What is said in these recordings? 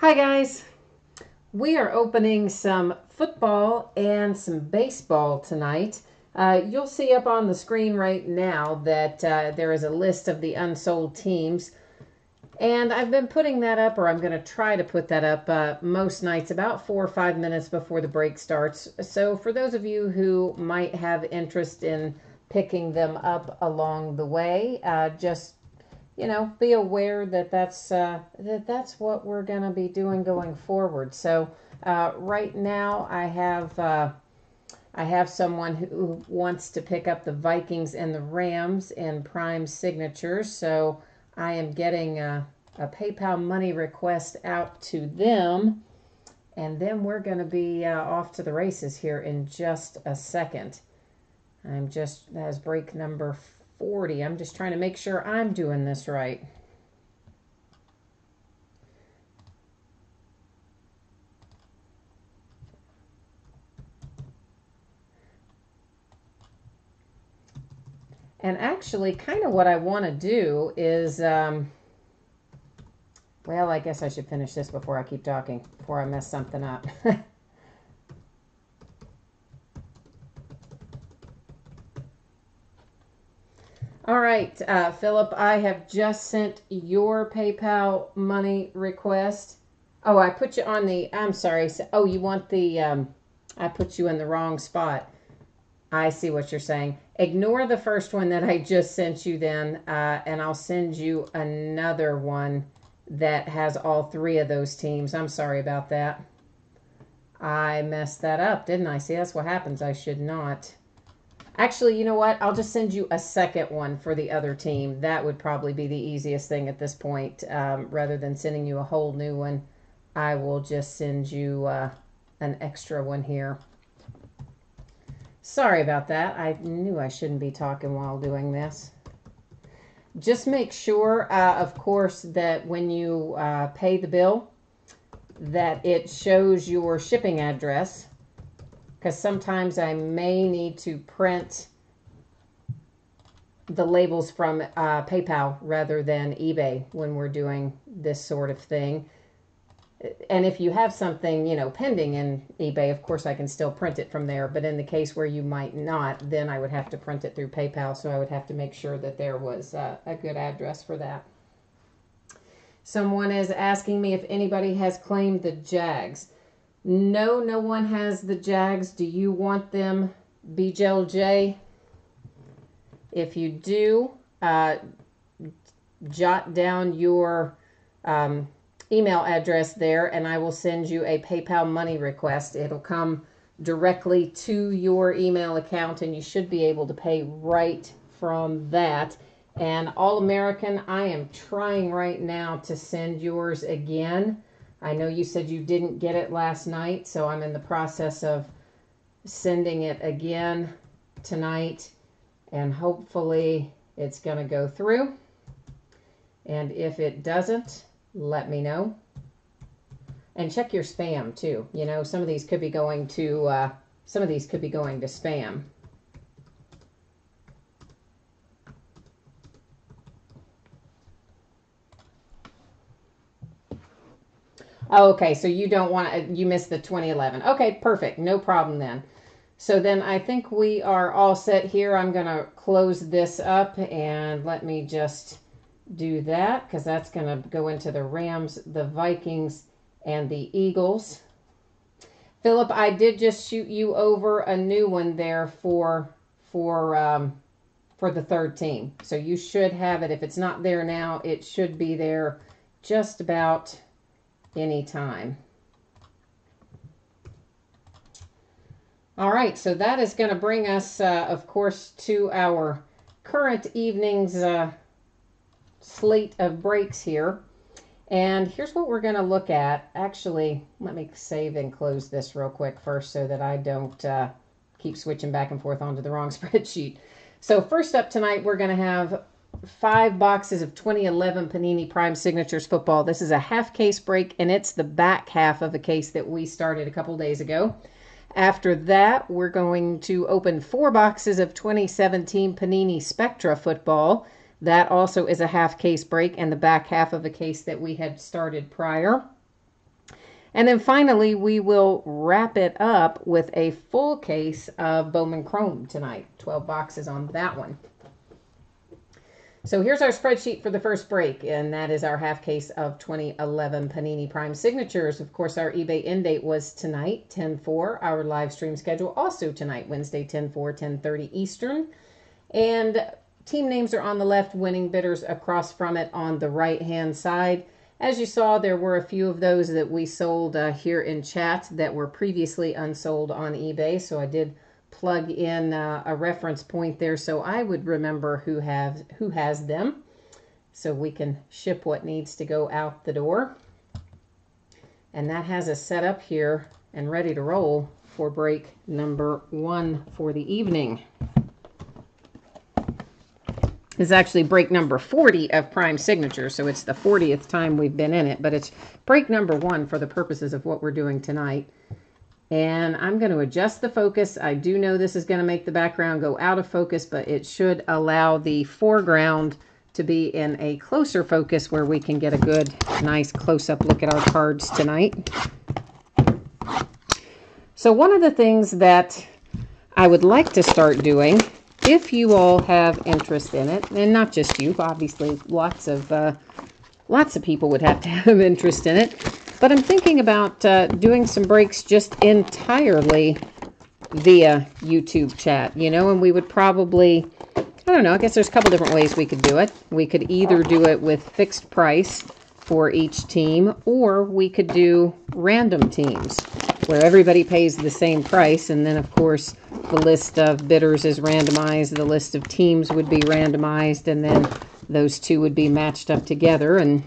Hi guys, we are opening some football and some baseball tonight. You'll see up on the screen right now that there is a list of the unsold teams. And I've been putting that up, or I'm going to try to put that up most nights about 4 or 5 minutes before the break starts. So for those of you who might have interest in picking them up along the way, just be aware that that's what we're going to be doing going forward. So right now I have someone who wants to pick up the Vikings and the Rams in prime signatures. So I am getting a PayPal money request out to them, and then we're going to be off to the races here in just a second. That's break number 40. I'm just trying to make sure I'm doing this right. And actually, kind of what I want to do is, well, I guess I should finish this before I keep talking, before I mess something up. All right, Philip, I have just sent your PayPal money request. Oh, I put you on I'm sorry. Oh, you want I put you in the wrong spot. I see what you're saying. Ignore the first one that I just sent you then, and I'll send you another one that has all three of those teams. I'm sorry about that. I messed that up, didn't I? See, that's what happens. I should not. Actually, you know what? I'll just send you a second one for the other team. That would probably be the easiest thing at this point. Rather than sending you a whole new one, I will just send you an extra one here. Sorry about that. I knew I shouldn't be talking while doing this. Just make sure, of course, that when you pay the bill, that it shows your shipping address, because sometimes I may need to print the labels from PayPal rather than eBay when we're doing this sort of thing. And if you have something, pending in eBay, of course I can still print it from there. But in the case where you might not, then I would have to print it through PayPal. So I would have to make sure that there was a good address for that. Someone is asking me if anybody has claimed the Jags. No, no one has the Jags. Do you want them, BJLJ? If you do, jot down your email address there, and I will send you a PayPal money request. It'll come directly to your email account, and you should be able to pay right from that. And All American, I am trying right now to send yours again. I know you said you didn't get it last night, so I'm in the process of sending it again tonight, and hopefully it's going to go through. And if it doesn't, let me know. And check your spam too. Some of these could be going to spam. Okay, so you don't want you missed the 2011. Okay, perfect. No problem then. So then I think we are all set here. I'm going to close this up, and let me just do that, because that's going to go into the Rams, the Vikings, and the Eagles. Philip, I did just shoot you over a new one there for the third team. So you should have it. If it's not there now, it should be there just about any time. All right, so that is going to bring us, of course, to our current evening's slate of breaks here. And here's what we're going to look at. Actually, let me save and close this real quick first so that I don't keep switching back and forth onto the wrong spreadsheet. So first up tonight, we're going to have 5 boxes of 2011 Panini Prime Signatures football. This is a half case break, and it's the back half of a case that we started a couple days ago. After that, we're going to open 4 boxes of 2017 Panini Spectra football. That also is a half case break and the back half of a case that we had started prior. And then finally, we will wrap it up with a full case of Bowman Chrome tonight. 12 boxes on that one. So here's our spreadsheet for the first break, and that is our half case of 2011 Panini Prime Signatures. Of course, our eBay end date was tonight, 10/4. Our live stream schedule also tonight, Wednesday, 10/4, 10:30 Eastern. And team names are on the left, winning bidders across from it on the right-hand side. As you saw, there were a few of those that we sold here in chat that were previously unsold on eBay, so I did plug in a reference point there so I would remember who has them, so we can ship what needs to go out the door. And that has us set up here and ready to roll for break number 1 for the evening. This is actually break number 40 of Prime Signature, so it's the 40th time we've been in it, but it's break number 1 for the purposes of what we're doing tonight. And I'm going to adjust the focus. I do know this is going to make the background go out of focus, but it should allow the foreground to be in a closer focus where we can get a good, nice close-up look at our cards tonight. So one of the things that I would like to start doing, if you all have interest in it, and not just you, obviously lots of people would have to have interest in it, but I'm thinking about doing some breaks just entirely via YouTube chat, you know, and we would probably, I don't know, I guess there's a couple different ways we could do it. We could either do it with fixed price for each team, or we could do random teams where everybody pays the same price, and then of course the list of bidders is randomized, the list of teams would be randomized, and then those two would be matched up together. And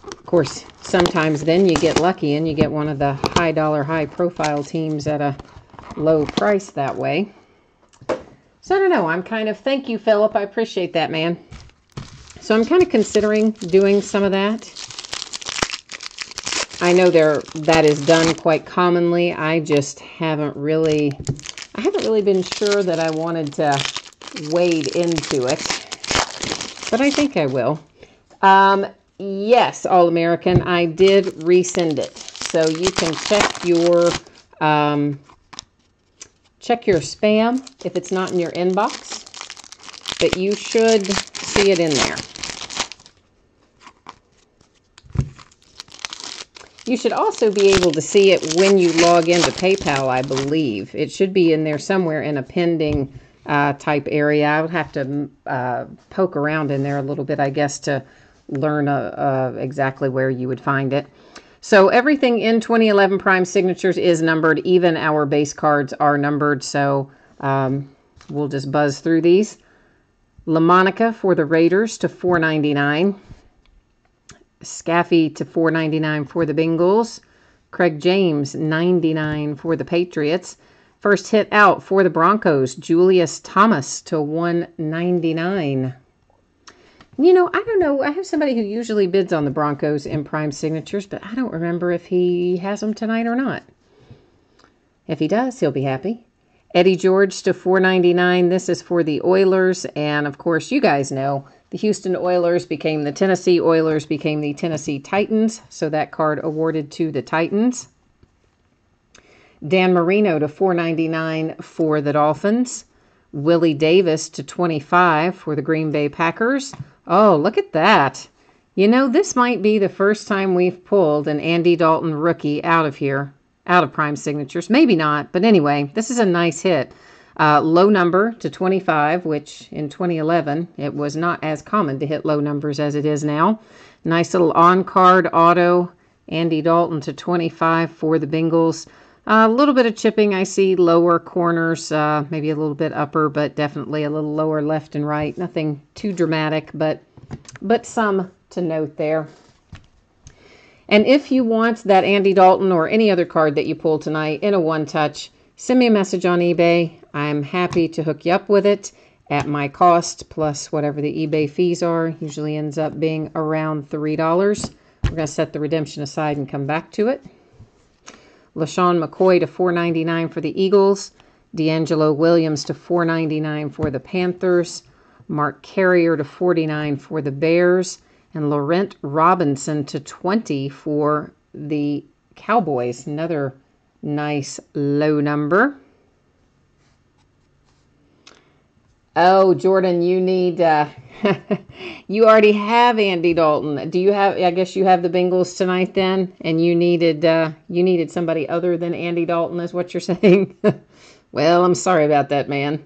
of course, sometimes then you get lucky and you get one of the high dollar, high profile teams at a low price that way. So I don't know, I'm kind of, thank you, Philip, I appreciate that, man. So I'm kind of considering doing some of that. I know that is done quite commonly. I just haven't really been sure that I wanted to wade into it, but I think I will. Yes, All-American, I did resend it. So you can check your spam if it's not in your inbox, but you should see it in there. You should also be able to see it when you log into PayPal, I believe. It should be in there somewhere in a pending type area. I would have to poke around in there a little bit, I guess, to learn exactly where you would find it. So everything in 2011 Prime Signatures is numbered. Even our base cards are numbered, so we'll just buzz through these. LaMonica for the Raiders to $4.99. Scaffy to $4.99 for the Bengals. Craig James, $99 for the Patriots. First hit out for the Broncos, Julius Thomas to $1.99. You know, I don't know. I have somebody who usually bids on the Broncos in Prime Signatures, but I don't remember if he has them tonight or not. If he does, he'll be happy. Eddie George to $4.99. This is for the Oilers, and of course, you guys know the Houston Oilers became the Tennessee Oilers, became the Tennessee Titans, so that card awarded to the Titans. Dan Marino to $4.99 for the Dolphins. Willie Davis to $25 for the Green Bay Packers. Oh, look at that. You know, this might be the first time we've pulled an Andy Dalton rookie out of here, out of Prime Signatures. Maybe not, but anyway, this is a nice hit. Low number to 25, which in 2011, it was not as common to hit low numbers as it is now. Nice little on-card auto, Andy Dalton to 25 for the Bengals. A little bit of chipping, I see lower corners, maybe a little bit upper, but definitely a little lower left and right. Nothing too dramatic, but some to note there. And if you want that Andy Dalton or any other card that you pull tonight in a one-touch, send me a message on eBay. I'm happy to hook you up with it at my cost, plus whatever the eBay fees are. Usually ends up being around $3. We're going to set the redemption aside and come back to it. LaShawn McCoy to $4.99 for the Eagles. D'Angelo Williams to $4.99 for the Panthers. Mark Carrier to $49 for the, Bears. And Laurent Robinson to $20 for the Cowboys. Another nice low number. Oh, Jordan, you need, you already have Andy Dalton. Do you have, I guess you have the Bengals tonight then, and you needed somebody other than Andy Dalton is what you're saying? Well, I'm sorry about that, man.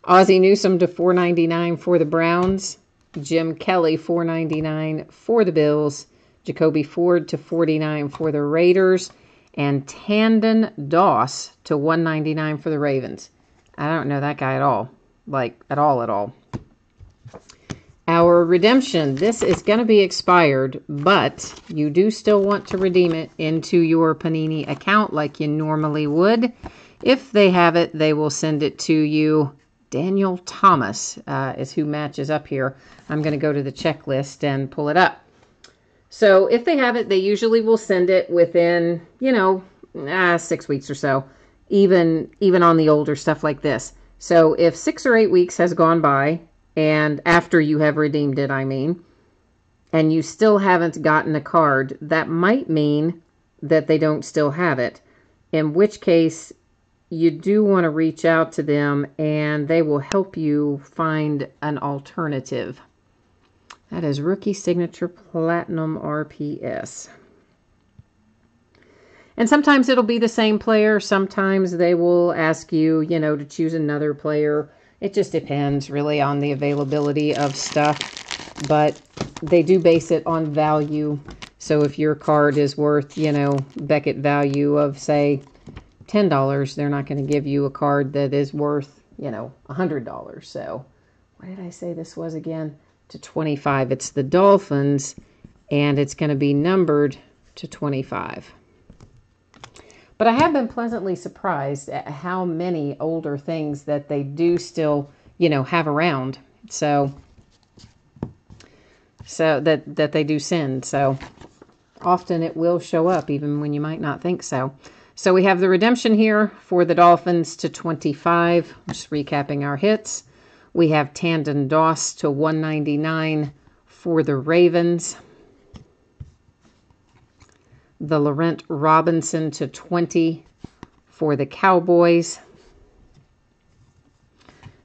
Ozzie Newsome to $4.99 for the Browns. Jim Kelly, $4.99 for the Bills. Jacoby Ford to $49 for the Raiders. And Tandon Doss to $1.99 for the Ravens. I don't know that guy at all. Like, at all. Our redemption. This is going to be expired, but you do still want to redeem it into your Panini account like you normally would. If they have it, they will send it to you. Daniel Thomas is who matches up here. I'm going to go to the checklist and pull it up. So if they have it, they usually will send it within, 6 weeks or so, even on the older stuff like this. So if 6 or 8 weeks has gone by, and after you have redeemed it, and you still haven't gotten a card, that might mean that they don't still have it. In which case, you do want to reach out to them, and they will help you find an alternative. That is Rookie Signature Platinum RPS. And sometimes it'll be the same player. Sometimes they will ask you, to choose another player. It just depends really on the availability of stuff. But they do base it on value. So if your card is worth, Beckett value of, say, $10, they're not going to give you a card that is worth, $100. So what did I say this was again? To 25. It's the Dolphins, and it's going to be numbered to 25. But I have been pleasantly surprised at how many older things that they do still, have around. So that they do send. So often it will show up even when you might not think so. So we have the redemption here for the Dolphins to 25. Just recapping our hits. We have Tandon Doss to $1.99 for the Ravens. The Laurent Robinson to $20 for the Cowboys.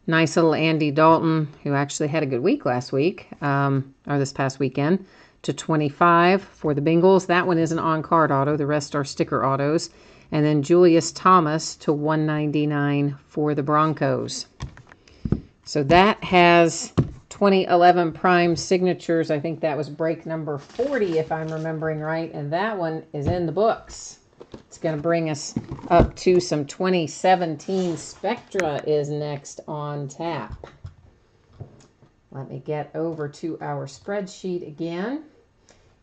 Nice little Andy Dalton, who actually had a good week last week, or this past weekend, to $25 for the Bengals. That one is an on-card auto. The rest are sticker autos. And then Julius Thomas to $1.99 for the Broncos. So that has 2011 Prime signatures. I think that was break number 40, if I'm remembering right. And that one is in the books. It's going to bring us up to some 2017 Spectra is next on tap. Let me get over to our spreadsheet again.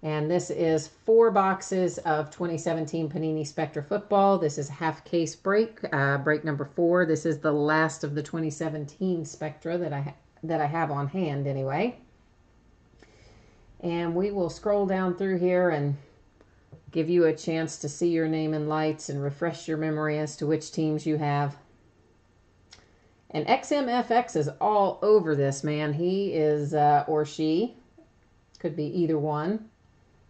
And this is 4 boxes of 2017 Panini Spectra Football. This is half case break, break number 4. This is the last of the 2017 Spectra that I have on hand anyway. And we will scroll down through here and give you a chance to see your name in lights and refresh your memory as to which teams you have. And XMFX is all over this, man. He is, or she, could be either one.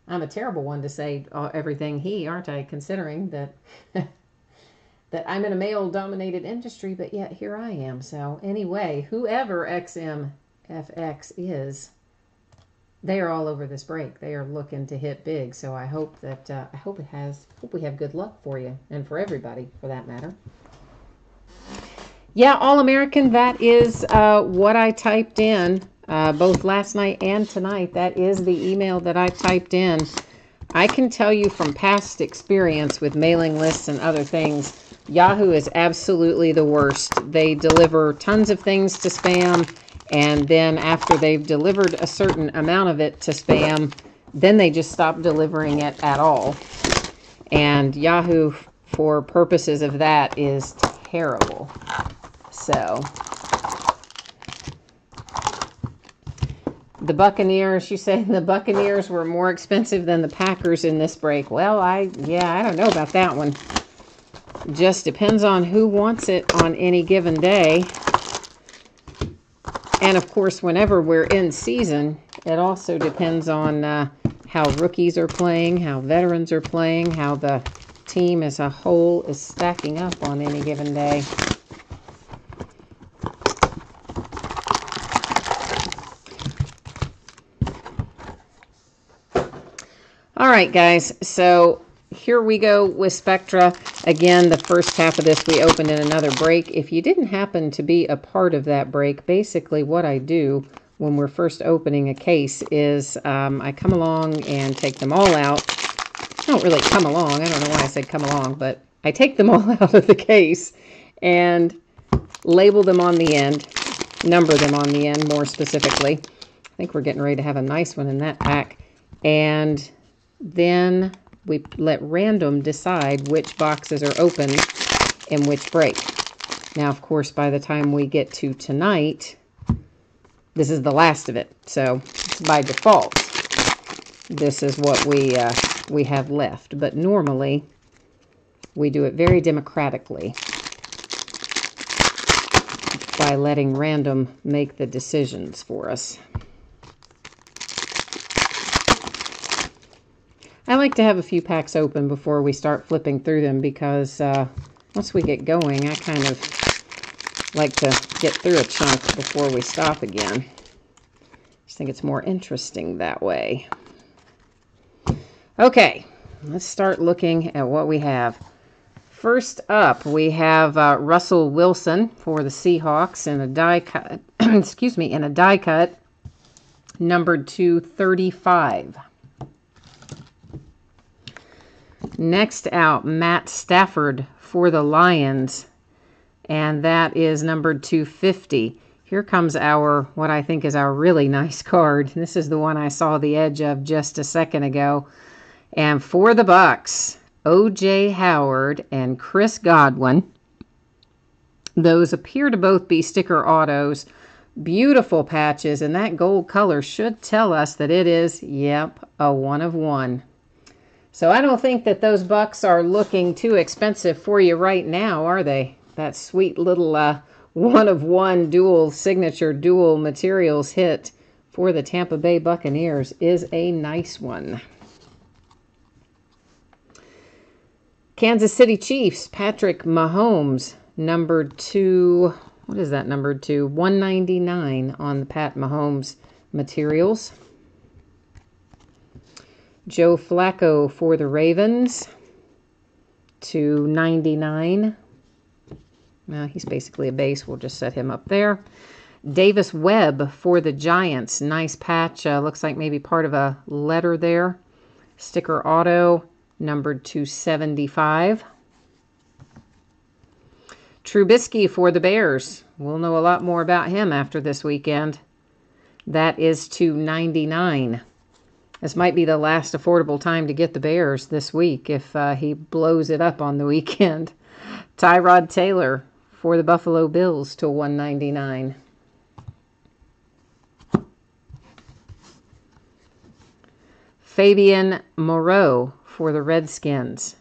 I'm a terrible one to say everything he, aren't I, considering that that I'm in a male-dominated industry, but yet here I am. So anyway, whoever XMFX is, they are all over this break. They are looking to hit big. So I hope that hope we have good luck for you and for everybody, for that matter. Yeah, All-American. That is what I typed in. Both last night and tonight. That is the email that I typed in. I can tell you from past experience with mailing lists and other things, Yahoo is absolutely the worst. They deliver tons of things to spam, and then after they've delivered a certain amount of it to spam, then they just stop delivering it at all. And Yahoo, for purposes of that, is terrible. So the Buccaneers, you say the Buccaneers were more expensive than the Packers in this break. Well, I don't know about that one. Just depends on who wants it on any given day. And of course, whenever we're in season, it also depends on how rookies are playing, how veterans are playing, how the team as a whole is stacking up on any given day. All right, guys, so here we go with Spectra. Again, the first half of this we opened in another break. If you didn't happen to be a part of that break, basically what I do when we're first opening a case is I come along and take them all out. I don't really come along. I don't know why I said come along, but I take them all out of the case and label them on the end, number them on the end more specifically. I think we're getting ready to have a nice one in that pack. And then we let random decide which boxes are open in which break. Now, of course, by the time we get to tonight, this is the last of it. So by default, this is what we have left. But normally, we do it very democratically by letting random make the decisions for us. I like to have a few packs open before we start flipping through them because once we get going, I kind of like to get through a chunk before we stop again. I just think it's more interesting that way. Okay, let's start looking at what we have. First up, we have Russell Wilson for the Seahawks in a die cut, excuse me, in a die cut, numbered to 35. Next out, Matt Stafford for the Lions, and that is numbered 250. Here comes our, what I think is our really nice card. This is the one I saw the edge of just a second ago. And for the Bucks, O.J. Howard and Chris Godwin. Those appear to both be sticker autos. Beautiful patches, and that gold color should tell us that it is, yep, a 1 of 1. So I don't think that those Bucks are looking too expensive for you right now, are they? That sweet little 1 of 1 dual signature, dual materials hit for the Tampa Bay Buccaneers is a nice one. Kansas City Chiefs, Patrick Mahomes, numbered to, what is that numbered to? 199 on the Pat Mahomes materials. Joe Flacco for the Ravens, to 99. Well, he's basically a base. We'll just set him up there. Davis Webb for the Giants. Nice patch. Looks like maybe part of a letter there. Sticker auto, numbered to 75. Trubisky for the Bears. We'll know a lot more about him after this weekend. That is to 99. This might be the last affordable time to get the Bears this week if he blows it up on the weekend. Tyrod Taylor for the Buffalo Bills to 199. Fabian Moreau for the Redskins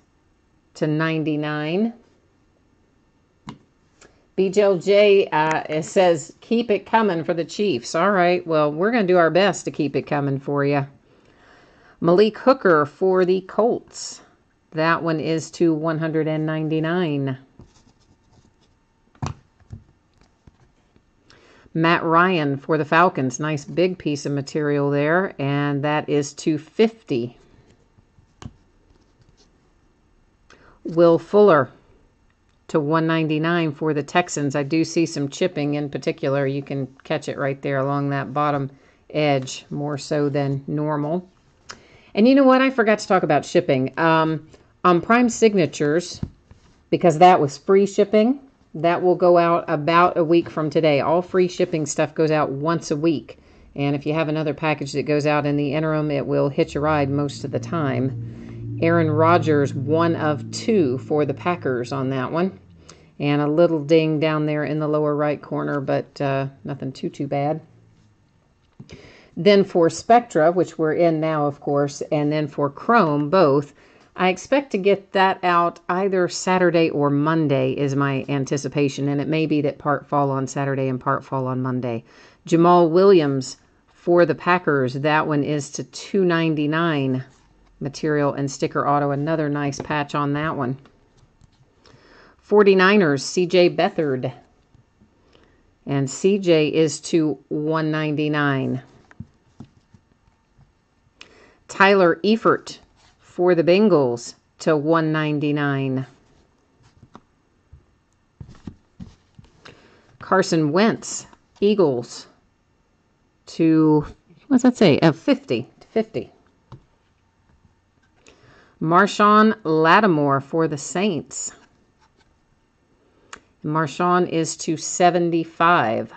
to 99. BJLJ it says, keep it coming for the Chiefs. All right, well, we're going to do our best to keep it coming for you. Malik Hooker for the Colts. That one is to 199. Matt Ryan for the Falcons. Nice big piece of material there, and that is 250. Will Fuller to 199 for the Texans. I do see some chipping in particular. You can catch it right there along that bottom edge, more so than normal. And you know what? I forgot to talk about shipping. On Prime Signatures, because that was free shipping, that will go out about a week from today. All free shipping stuff goes out once a week. And if you have another package that goes out in the interim, it will hitch a ride most of the time. Aaron Rodgers, 1 of 2 for the Packers on that one. And a little ding down there in the lower right corner, but nothing too bad. Then for Spectra, which we're in now, of course, and then for Chrome, both, I expect to get that out either Saturday or Monday is my anticipation, and it may be that part fall on Saturday and part fall on Monday. Jamal Williams For the Packers, that one is to 299 material and sticker auto. Another nice patch on that one. 49ers, C.J. Beathard. And CJ is to 199. Tyler Eifert for the Bengals to 199. Carson Wentz, Eagles to, what's that say? 50 to 50. Marshawn Lattimore for the Saints. Marshawn is to 75.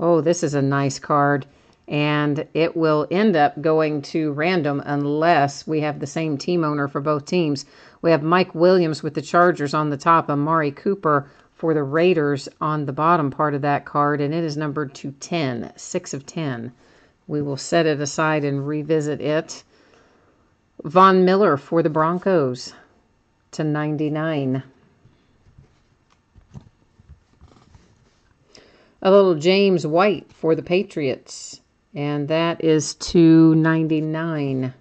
Oh, this is a nice card. And it will end up going to random unless we have the same team owner for both teams. We have Mike Williams with the Chargers on the top, Amari Cooper for the Raiders on the bottom part of that card, and it is numbered to 10, 6 of 10. We will set it aside and revisit it. Von Miller for the Broncos to 99. A little James White for the Patriots, and that is to 99.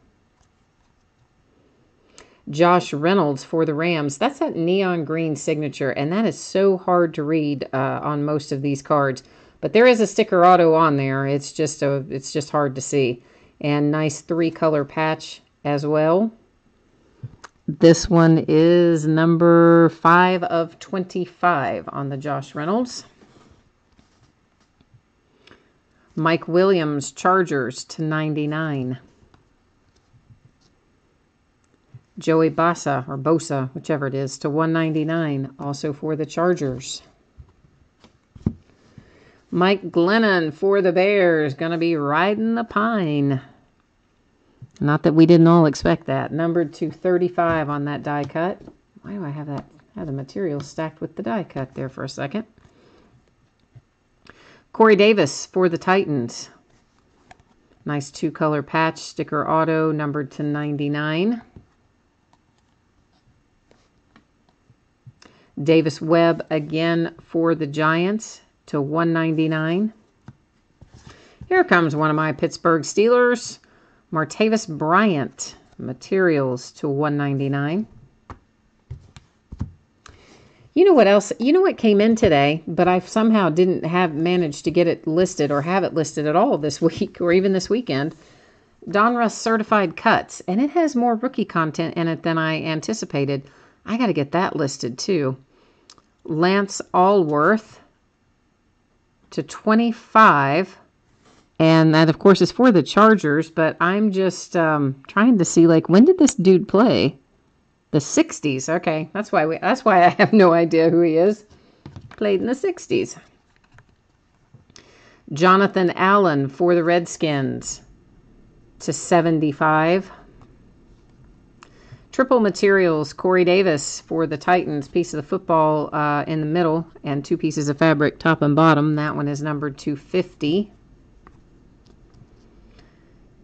Josh Reynolds for the Rams. That's that neon green signature, and that is so hard to read on most of these cards. But there is a sticker auto on there. It's just hard to see. And nice 3-color patch as well. This one is number 5 of 25 on the Josh Reynolds. Mike Williams, Chargers to 99. Joey Bosa, or Bosa, whichever it is, to 199, also for the Chargers. Mike Glennon for the Bears, going to be riding the pine. Not that we didn't all expect that. Numbered to 35 on that die cut. Why do I have that? I have the material stacked with the die cut there for a second. Corey Davis for the Titans. Nice 2-color patch, sticker auto, numbered to 99. Davis Webb again for the Giants to 199. Here comes one of my Pittsburgh Steelers. Martavis Bryant, materials to 199. You know what else? You know what came in today, but I somehow didn't have managed to get it listed or have it listed at all this week or even this weekend. Donruss Certified Cuts, and it has more rookie content in it than I anticipated. I got to get that listed too. Lance Allworth to 25. And that, of course, is for the Chargers, but I'm just trying to see, like, when did this dude play? The 60s. Okay, that's why I have no idea who he is. Played in the 60s. Jonathan Allen for the Redskins to 75. Triple materials, Corey Davis for the Titans. Piece of the football in the middle and 2 pieces of fabric top and bottom. That one is numbered to 50.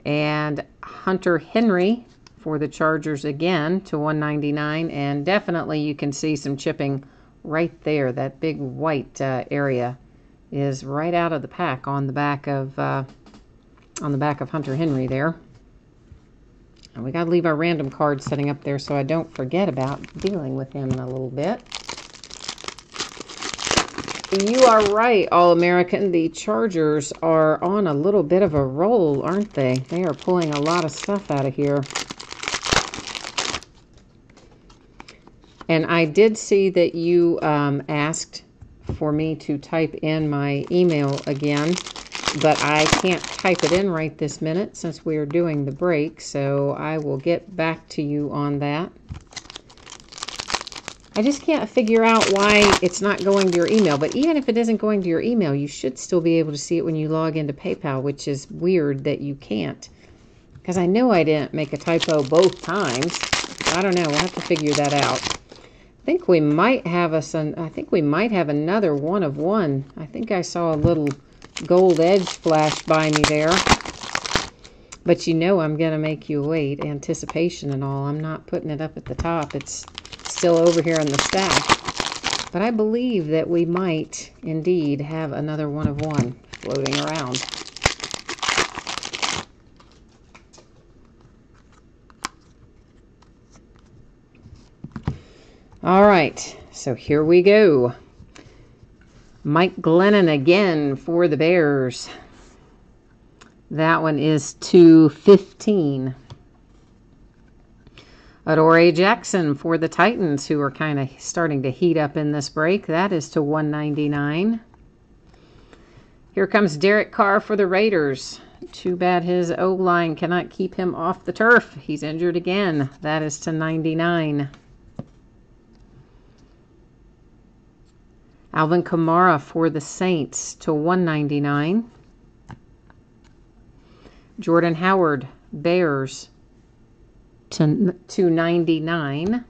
And Hunter Henry for the Chargers again to 199. And definitely you can see some chipping right there. That big white area is right out of the pack on the back of Hunter Henry there. And we got to leave our random card setting up there so I don't forget about dealing with him in a little bit. You are right, All-American. The Chargers are on a little bit of a roll, aren't they? They are pulling a lot of stuff out of here. And I did see that you asked for me to type in my email again, but I can't type it in right this minute since we are doing the break, so I will get back to you on that. I just can't figure out why it's not going to your email. But even if it isn't going to your email, you should still be able to see it when you log into PayPal, which is weird that you can't. Because I know I didn't make a typo both times. I don't know. We'll have to figure that out. I think we might have another one of one. I think I saw a little gold edge flash by me there. But you know I'm going to make you wait. Anticipation and all. I'm not putting it up at the top. It's still over here in the stack, but I believe that we might indeed have another one of one. floating around. All right, so here we go. Mike Glennon again for the Bears. That one is $2.15. Adoree Jackson for the Titans, who are kind of starting to heat up in this break. That is to $1.99. Here comes Derek Carr for the Raiders. Too bad his O-line cannot keep him off the turf. He's injured again. That is to $99. Alvin Kamara for the Saints to $1.99. Jordan Howard, Bears to $2.99.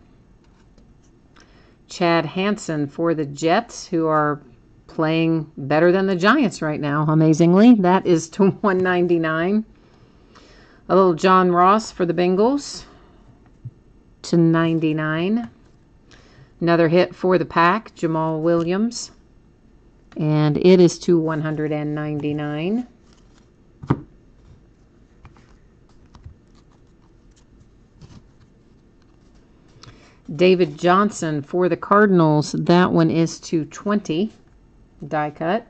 Chad Hansen for the Jets, who are playing better than the Giants right now, amazingly. That is to $1.99. A little John Ross for the Bengals to $99. Another hit for the Pack, Jamal Williams, and it is to $199. David Johnson for the Cardinals, that one is to $20, die cut.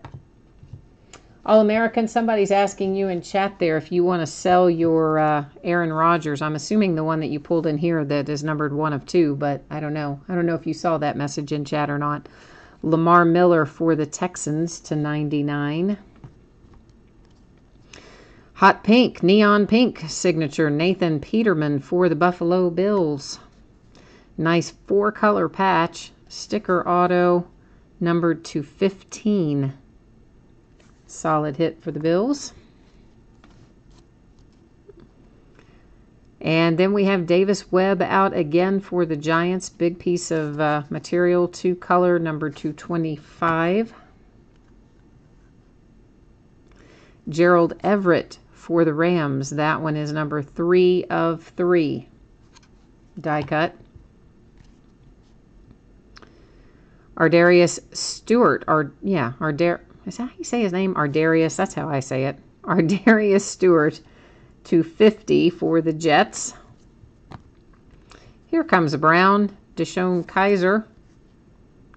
All-American, somebody's asking you in chat there if you want to sell your Aaron Rodgers. I'm assuming the one that you pulled in here that is numbered 1 of 2, but I don't know. I don't know if you saw that message in chat or not. Lamar Miller for the Texans to $99. Hot pink, neon pink signature, Nathan Peterman for the Buffalo Bills. Nice 4-color patch, sticker auto, numbered to 15. Solid hit for the Bills. And then we have Davis Webb out again for the Giants. Big piece of material, 2-color, number 225. Gerald Everett for the Rams. That one is number 3 of 3. Die cut. Ardarius Stewart. Is that how you say his name? Ardarius. That's how I say it. Ardarius Stewart to $50 for the Jets. Here comes a brown. Deshaun Kaiser.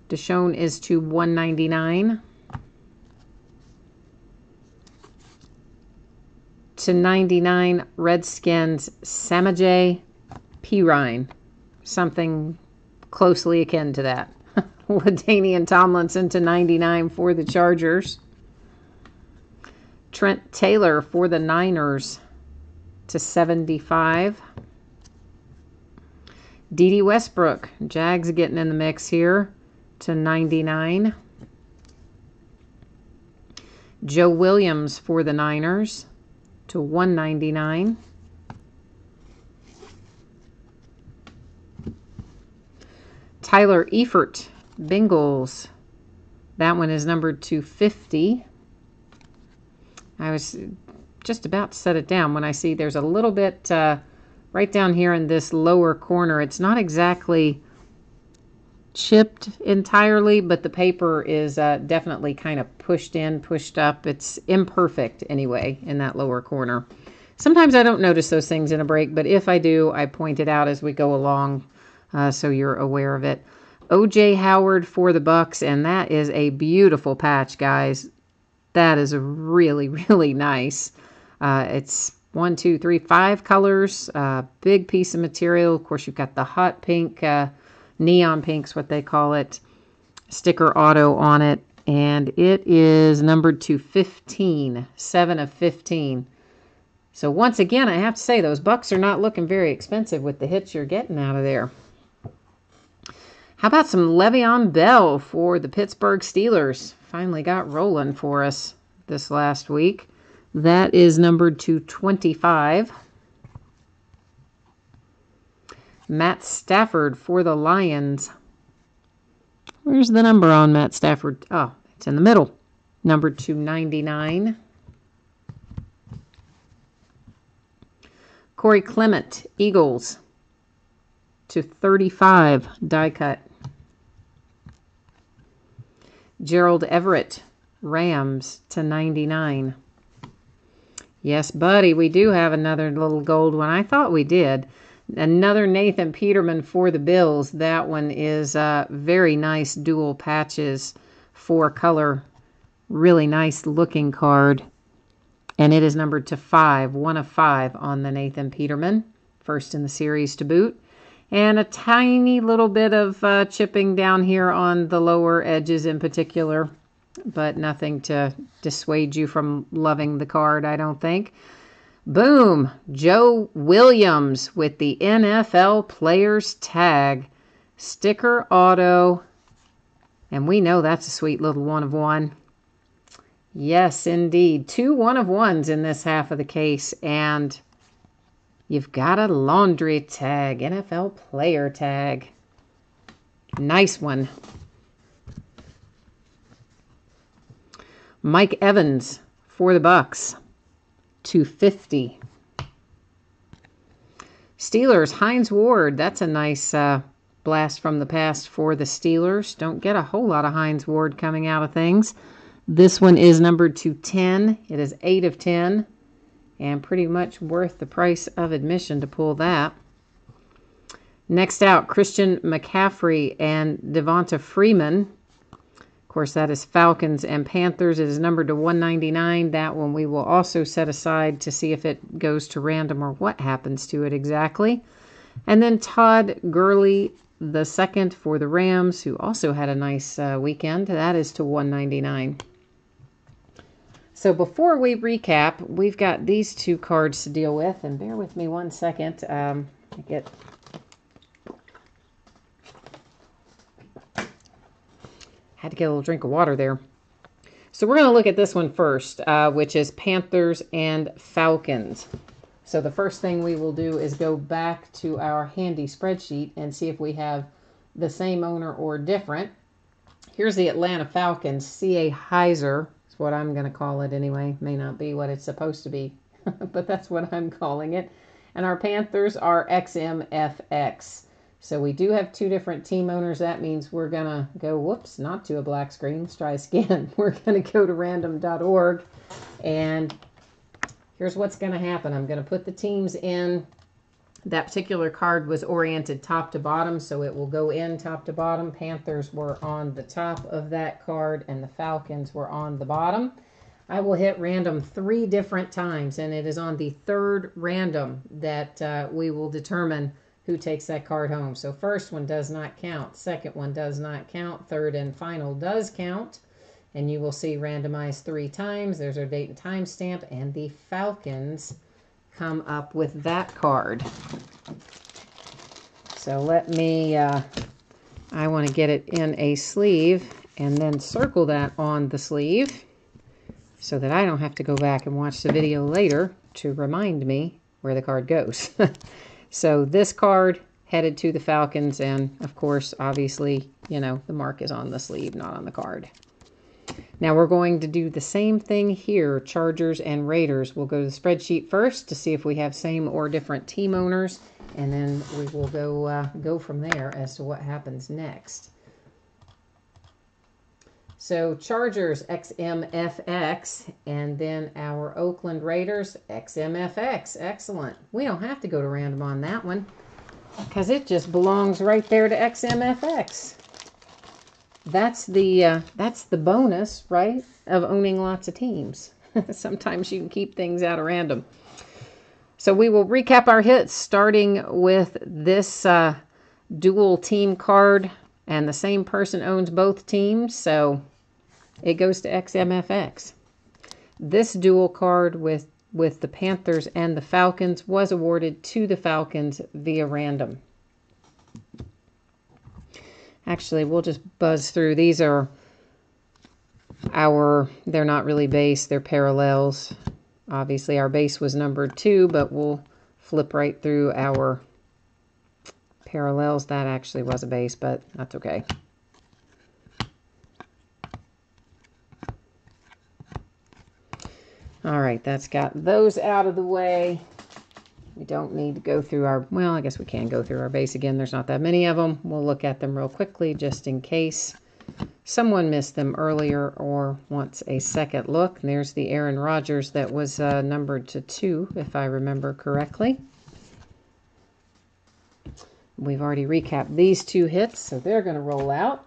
Deshaun is to $199. To $99, Redskins Samaje Perine. Something closely akin to that. LaDainian Tomlinson to $99 for the Chargers. Trent Taylor for the Niners to $75. Dede Westbrook, Jags getting in the mix here, to $99. Joe Williams for the Niners to $199. Tyler Eifert, Bengals. That one is numbered to 50. I was just about to set it down when I see there's a little bit right down here in this lower corner. It's not exactly chipped entirely, but the paper is definitely kind of pushed in, pushed up. It's imperfect anyway in that lower corner. Sometimes I don't notice those things in a break, but if I do, I point it out as we go along so you're aware of it. O.J. Howard for the Bucks, and that is a beautiful patch, guys. That is really, really nice. It's 1, 2, 3, 5 colors. Big piece of material. Of course, you've got the hot pink, neon pink's what they call it. Sticker auto on it, and it is numbered to 15. 7 of 15. So once again, I have to say those Bucks are not looking very expensive with the hits you're getting out of there. How about some Le'Veon Bell for the Pittsburgh Steelers? Finally got rolling for us this last week. That is numbered to 25. Matt Stafford for the Lions. Where's the number on Matt Stafford? Oh, it's in the middle. Numbered to 99. Corey Clement, Eagles, to 35, die cut. Gerald Everett Rams /99. Yes, buddy, we do have another little gold one. I thought we did. Another Nathan Peterman for the Bills. That one is very nice dual patches, 4-color, really nice looking card. And it is numbered to 5, 1 of 5 on the Nathan Peterman. First in the series to boot. And a tiny little bit of chipping down here on the lower edges in particular, but nothing to dissuade you from loving the card, I don't think. Boom! Joe Williams with the NFL Players Tag. Sticker auto. And we know that's a sweet little 1 of 1. Yes, indeed. 2 1 of 1s in this half of the case. And you've got a laundry tag. NFL Player Tag. Nice one. Mike Evans for the Bucks. 250. Steelers, Hines Ward. That's a nice blast from the past for the Steelers. Don't get a whole lot of Hines Ward coming out of things. This one is numbered to 10. It is 8 of 10. And pretty much worth the price of admission to pull that. Next out, Christian McCaffrey and Devonta Freeman. Of course, that is Falcons and Panthers. It is numbered to 199. That one we will also set aside to see if it goes to random or what happens to it exactly. And then Todd Gurley II for the Rams, who also had a nice weekend. That is to 199. So before we recap, we've got these 2 cards to deal with. And bear with me one second. Had to get a little drink of water there. So we're going to look at this one first, which is Panthers and Falcons. So the first thing we will do is go back to our handy spreadsheet and see if we have the same owner or different. Here's the Atlanta Falcons. C.A. Heiser is what I'm going to call it anyway. May not be what it's supposed to be, but that's what I'm calling it. And our Panthers are XMFX. So we do have 2 different team owners. That means we're going to go, whoops, not to a black screen. Let's try again. We're going to go to random.org. And here's what's going to happen. I'm going to put the teams in. That particular card was oriented top to bottom, so it will go in top to bottom. Panthers were on the top of that card, and the Falcons were on the bottom. I will hit random 3 different times, and it is on the 3rd random that we will determine who takes that card home. So first one does not count. Second one does not count. Third and final does count. And you will see randomized 3 times. There's our date and time stamp. And the Falcons come up with that card. So let me, I want to get it in a sleeve and then circle that on the sleeve so that I don't have to go back and watch the video later to remind me where the card goes. So this card headed to the Falcons, and of course, obviously, you know, the mark is on the sleeve, not on the card. Now we're going to do the same thing here, Chargers and Raiders. We'll go to the spreadsheet first to see if we have same or different team owners, and then we will go from there as to what happens next. So Chargers, XMFX, and then our Oakland Raiders, XMFX. Excellent. We don't have to go to random on that one because it just belongs right there to XMFX. That's the bonus, right, of owning lots of teams. Sometimes you can keep things out of random. So we will recap our hits starting with this dual team card. And the same person owns both teams, so it goes to XMFX. This dual card with the Panthers and the Falcons was awarded to the Falcons via random. Actually, we'll just buzz through. These are they're not really base, they're parallels. Obviously, our base was numbered 2, but we'll flip right through our parallels. That actually was a base, but that's okay. All right, that's got those out of the way. We don't need to go through our, well, I guess we can go through our base again. There's not that many of them. We'll look at them real quickly just in case. someone missed them earlier or wants a second look. And there's the Aaron Rodgers that was numbered to 2, if I remember correctly. We've already recapped these 2 hits, so they're going to roll out.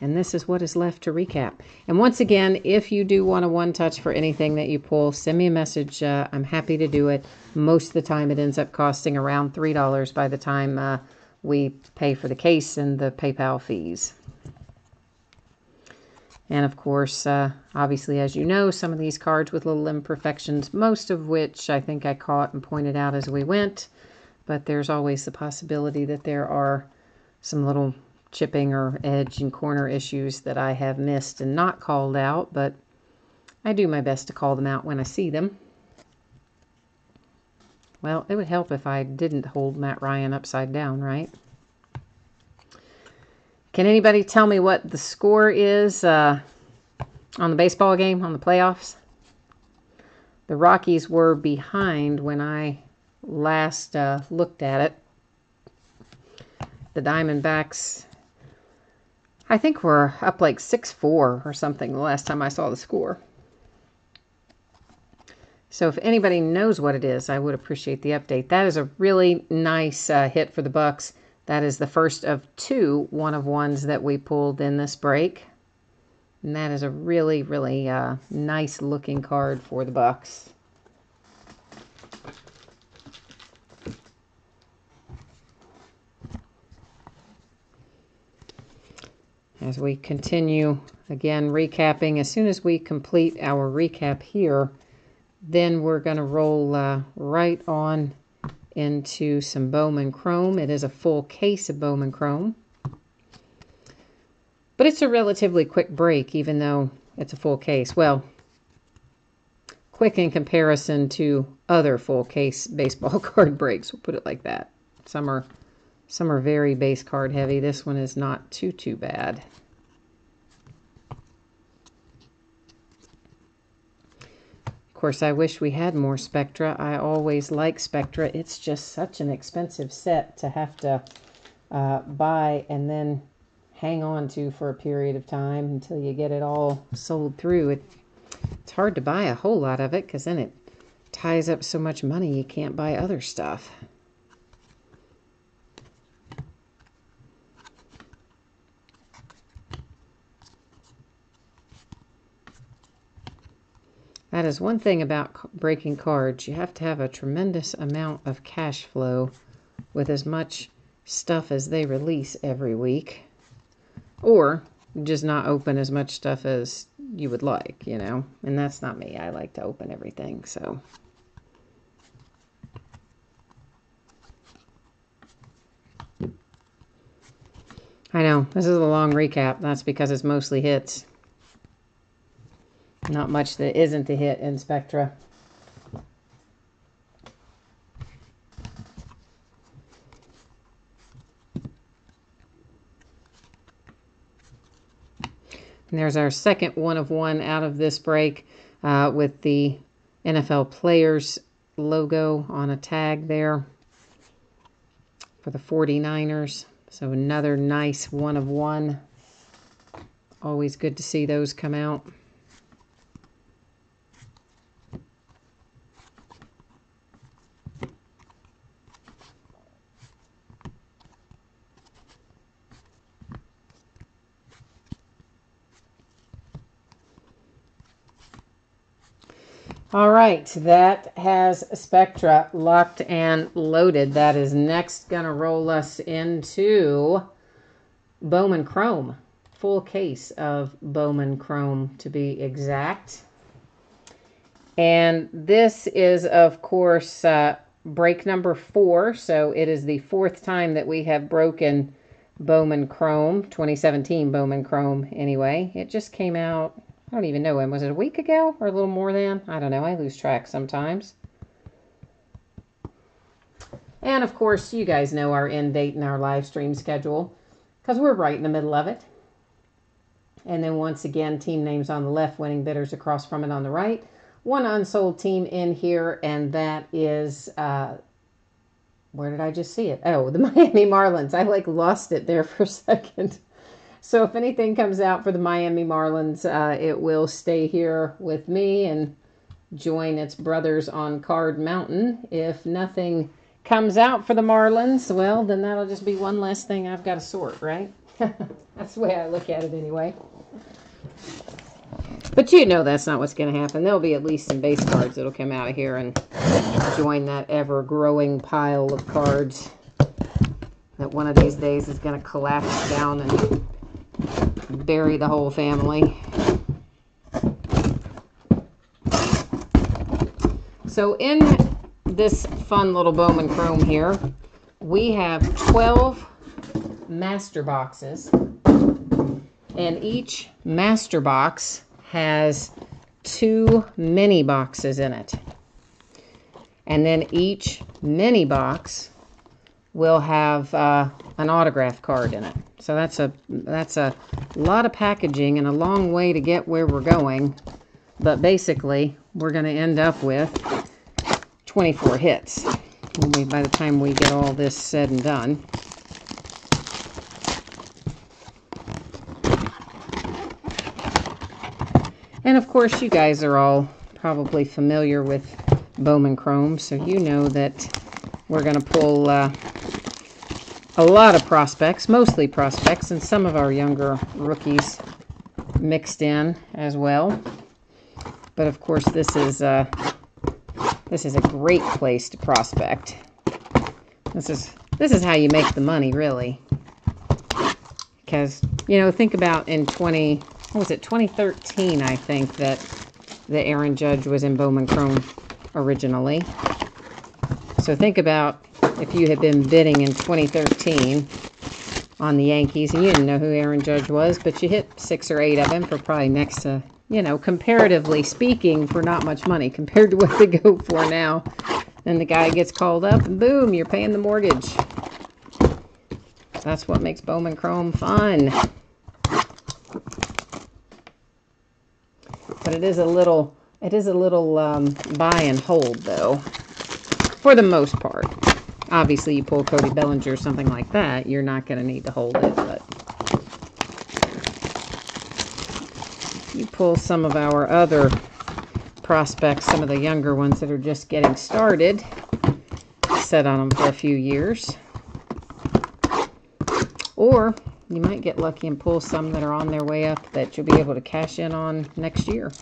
And this is what is left to recap. And once again, if you do want a one-touch for anything that you pull, send me a message. I'm happy to do it. Most of the time it ends up costing around $3 by the time we pay for the case and the PayPal fees. And of course, obviously, as you know, some of these cards with little imperfections, most of which I think I caught and pointed out as we went. But there's always the possibility that there are some little chipping or edge and corner issues that I have missed and not called out, but I do my best to call them out when I see them. Well, it would help if I didn't hold Matt Ryan upside down, right? Can anybody tell me what the score is on the baseball game, on the playoffs? The Rockies were behind when I last looked at it. The Diamondbacks, I think, were up like 6-4 or something the last time I saw the score. So if anybody knows what it is, I would appreciate the update. That is a really nice hit for the Bucks. That is the first of 2 one-of-ones that we pulled in this break. And that is a really, really nice looking card for the Bucks. As we continue, again, recapping, as soon as we complete our recap here, then we're going to roll right on into some Bowman Chrome. It is a full case of Bowman Chrome. But it's a relatively quick break, even though it's a full case. Well, quick in comparison to other full case baseball card breaks. We'll put it like that. Some are very base card heavy. This one is not too bad. Of course, I wish we had more Spectra. I always like Spectra. It's just such an expensive set to have to buy and then hang on to for a period of time until you get it all sold through. It's hard to buy a whole lot of it because then it ties up so much money you can't buy other stuff. That is one thing about breaking cards. You have to have a tremendous amount of cash flow with as much stuff as they release every week. Or just not open as much stuff as you would like, you know. And that's not me. I like to open everything, so. I know, this is a long recap. That's because it's mostly hits. Not much that isn't a hit in Spectra. And there's our second one-of-one out of this break with the NFL Players logo on a tag there for the 49ers. So another nice one-of-one. Always good to see those come out. All right, that has Spectra locked and loaded. That is next going to roll us into Bowman Chrome. Full case of Bowman Chrome, to be exact. And this is, of course, break number 4. So it is the 4th time that we have broken Bowman Chrome, 2017 Bowman Chrome anyway. It just came out, I don't even know when. Was it a week ago or a little more than? I don't know. I lose track sometimes. And of course, you guys know our end date and our live stream schedule because we're right in the middle of it. And then once again, team names on the left, winning bidders across from it on the right. One unsold team in here, and that is, where did I just see it? Oh, the Miami Marlins. I lost it there for a second. So if anything comes out for the Miami Marlins, it will stay here with me and join its brothers on Card Mountain. If nothing comes out for the Marlins, well, then that'll just be one less thing I've got to sort, right? That's the way I look at it anyway. But you know that's not what's going to happen. There'll be at least some base cards that'll come out of here and join that ever-growing pile of cards that one of these days is going to collapse down and bury the whole family. So in this fun little Bowman Chrome here, we have 12 master boxes, and each master box has 2 mini boxes in it. And then each mini box will have an autograph card in it. So that's a lot of packaging and a long way to get where we're going. But basically, we're going to end up with 24 hits by the time we get all this said and done. And of course, you guys are all probably familiar with Bowman Chrome, so you know that we're going to pull a lot of prospects, mostly prospects, and some of our younger rookies mixed in as well. But of course, this is a great place to prospect. This is how you make the money, really. Because, you know, think about in 2013, I think, that Aaron Judge was in Bowman Chrome originally. So think about if you had been bidding in 2013 on the Yankees and you didn't know who Aaron Judge was, but you hit 6 or 8 of them for probably next to, you know, comparatively speaking, for not much money compared to what they go for now. Then the guy gets called up and boom, you're paying the mortgage. That's what makes Bowman Chrome fun. But it is a little buy and hold, though, for the most part. Obviously, you pull Cody Bellinger or something like that, you're not going to need to hold it, but you pull some of our other prospects, some of the younger ones that are just getting started, set on them for a few years. Or you might get lucky and pull some that are on their way up that you'll be able to cash in on next year.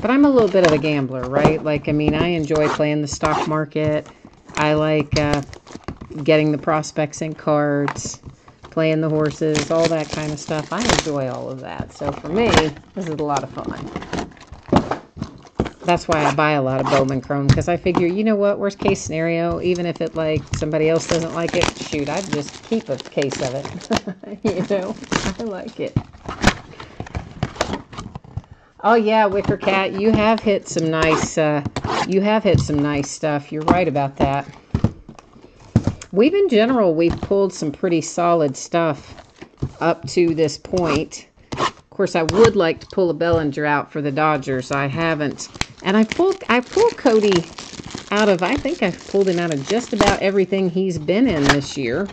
But I'm a little bit of a gambler, right? Like, I mean, I enjoy playing the stock market. I like getting the prospects in cards, playing the horses, all that kind of stuff. I enjoy all of that. So for me, this is a lot of fun. That's why I buy a lot of Bowman Chrome, because I figure, you know what, worst case scenario, even if it, like, somebody else doesn't like it, shoot, I'd just keep a case of it. You know, I like it. Oh yeah, Wicker Cat, you have hit some nice stuff. You're right about that. In general, we've pulled some pretty solid stuff up to this point. Of course, I would like to pull a Bellinger out for the Dodgers. I haven't. And I pulled Cody out of, I think I've pulled him out of just about everything he's been in this year.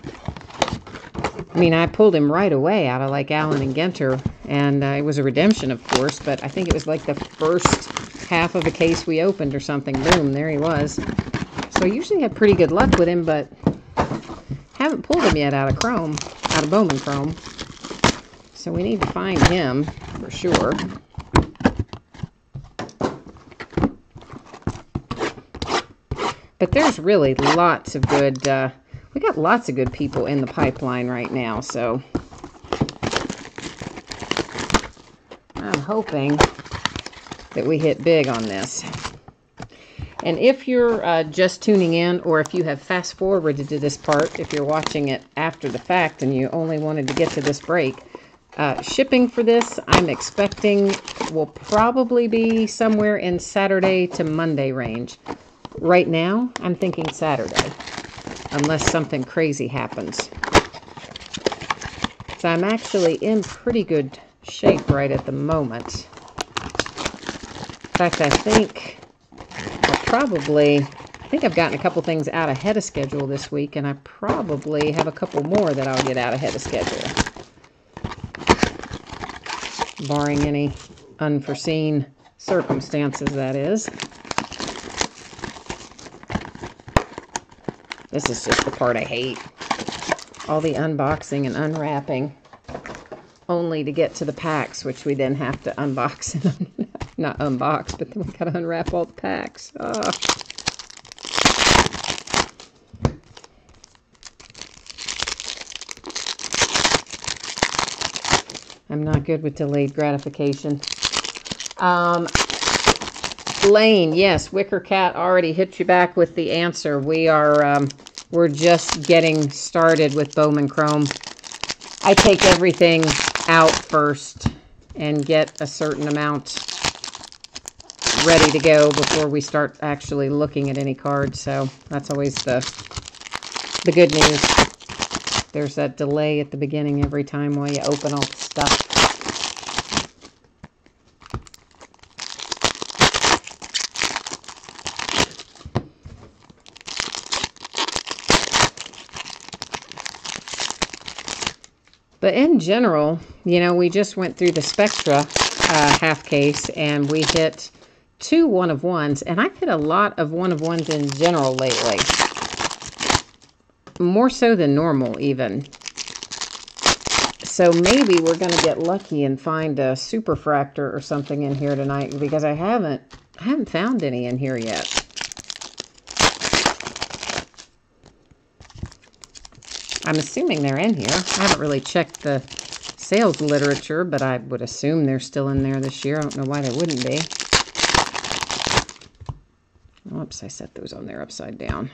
I mean, I pulled him right away out of, like, Allen and Ginter, and it was a redemption, of course, but I think it was like the first half of a case we opened or something. Boom, there he was. So I usually have pretty good luck with him, but haven't pulled him yet out of Bowman Chrome. So we need to find him for sure. But there's really lots of good, we got lots of good people in the pipeline right now, so I'm hoping that we hit big on this. And if you're just tuning in, or if you have fast forwarded to this part, if you're watching it after the fact and you only wanted to get to this break, shipping for this, I'm expecting, will probably be somewhere in Saturday to Monday range. Right now, I'm thinking Saturday, unless something crazy happens. So I'm actually in pretty good shape right at the moment. In fact, I think I'll probably I think I've gotten a couple things out ahead of schedule this week, and I probably have a couple more that I'll get out ahead of schedule. Barring any unforeseen circumstances, that is. This is just the part I hate. All the unboxing and unwrapping, only to get to the packs, which we then have to unbox and not unbox, but then we gotta unwrap all the packs. Oh. I'm not good with delayed gratification. Lane, yes, Wicker Cat already hit you back with the answer. We're just getting started with Bowman Chrome. I take everything out first and get a certain amount ready to go before we start actually looking at any cards. So that's always the good news. There's that delay at the beginning every time while you open all the stuff. But in general, you know, we just went through the Spectra half case, and we hit 2 one-of-ones, and I've hit a lot of one-of-ones in general lately. More so than normal, even. So maybe we're going to get lucky and find a superfractor or something in here tonight, because I haven't found any in here yet. I'm assuming they're in here. I haven't really checked the sales literature, but I would assume they're still in there this year. I don't know why they wouldn't be. Oops, I set those on there upside down.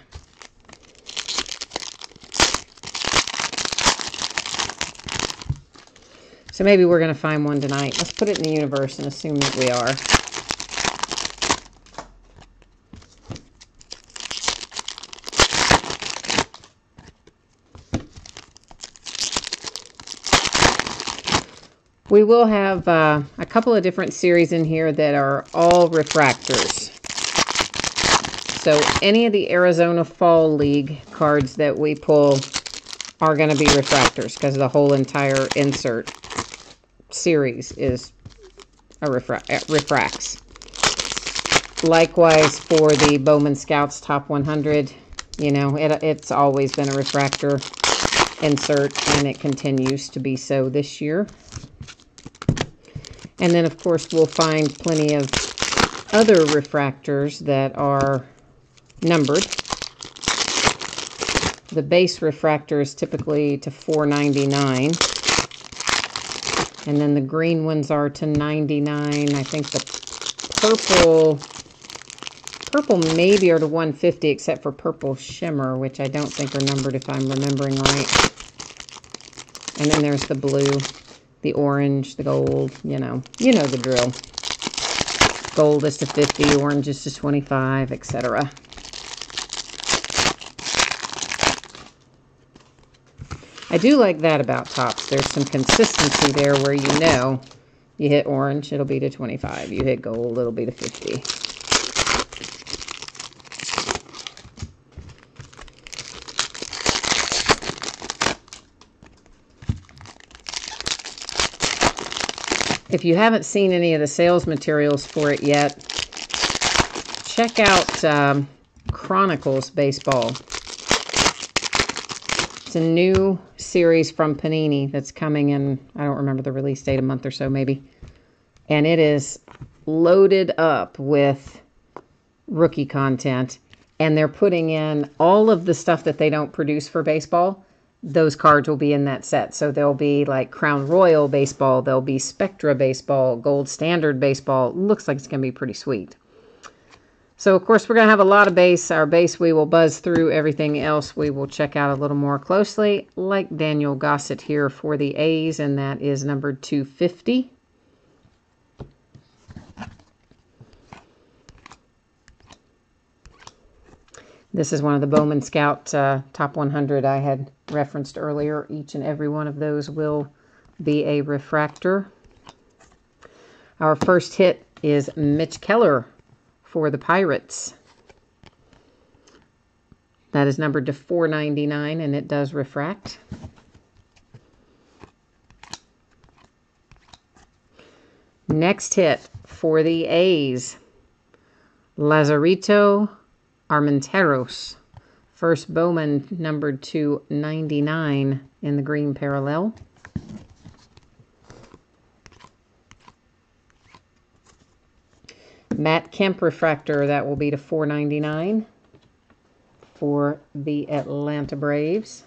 So maybe we're going to find one tonight. Let's put it in the universe and assume that we are. We will have a couple of different series in here that are all refractors. So any of the Arizona Fall League cards that we pull are going to be refractors, because the whole entire insert series is a refracts. Likewise for the Bowman Scouts Top 100, you know, it's always been a refractor insert, and it continues to be so this year. And then, of course, we'll find plenty of other refractors that are numbered. The base refractor is typically to $4.99. And then the green ones are to $99. I think the purple maybe are to $150, except for Purple Shimmer, which I don't think are numbered if I'm remembering right. And then there's the blue, the orange, the gold, you know the drill. Gold is to 50, orange is to 25, etc. I do like that about Topps. There's some consistency there where you know you hit orange, it'll be to 25. You hit gold, it'll be to 50. If you haven't seen any of the sales materials for it yet, check out Chronicles Baseball. It's a new series from Panini that's coming in, I don't remember the release date, a month or so maybe. And it is loaded up with rookie content. And they're putting in all of the stuff that they don't produce for baseball. Those cards will be in that set. So there'll be like Crown Royal Baseball, there'll be Spectra Baseball, Gold Standard Baseball. Looks like it's going to be pretty sweet. So, of course, we're going to have a lot of base. Our base, we will buzz through. Everything else we will check out a little more closely, like Daniel Gossett here for the A's, and that is number 250. This is one of the Bowman Scout Top 100 I had referenced earlier. Each and every one of those will be a refractor. Our first hit is Mitch Keller for the Pirates. That is numbered to 499, and it does refract. Next hit for the A's, Lazarito Armenteros. First Bowman, numbered to 99 in the green parallel. Matt Kemp refractor, that will be to 499 for the Atlanta Braves.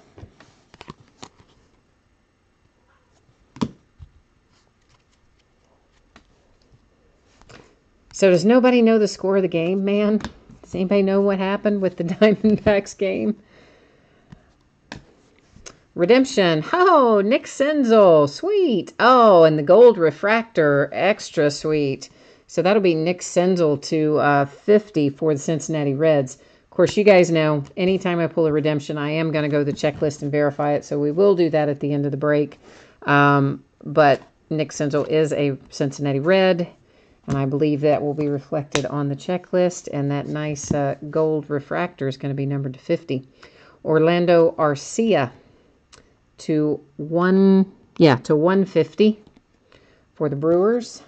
So does nobody know the score of the game, man? Does anybody know what happened with the Diamondbacks game? Redemption. Oh, Nick Senzel. Sweet. Oh, and the gold refractor. Extra sweet. So that'll be Nick Senzel to 50 for the Cincinnati Reds. Of course, you guys know, anytime I pull a redemption, I am going to go to the checklist and verify it. So we will do that at the end of the break. But Nick Senzel is a Cincinnati Red. And I believe that will be reflected on the checklist. And that nice gold refractor is going to be numbered to 50. Orlando Arcia to 150 for the Brewers.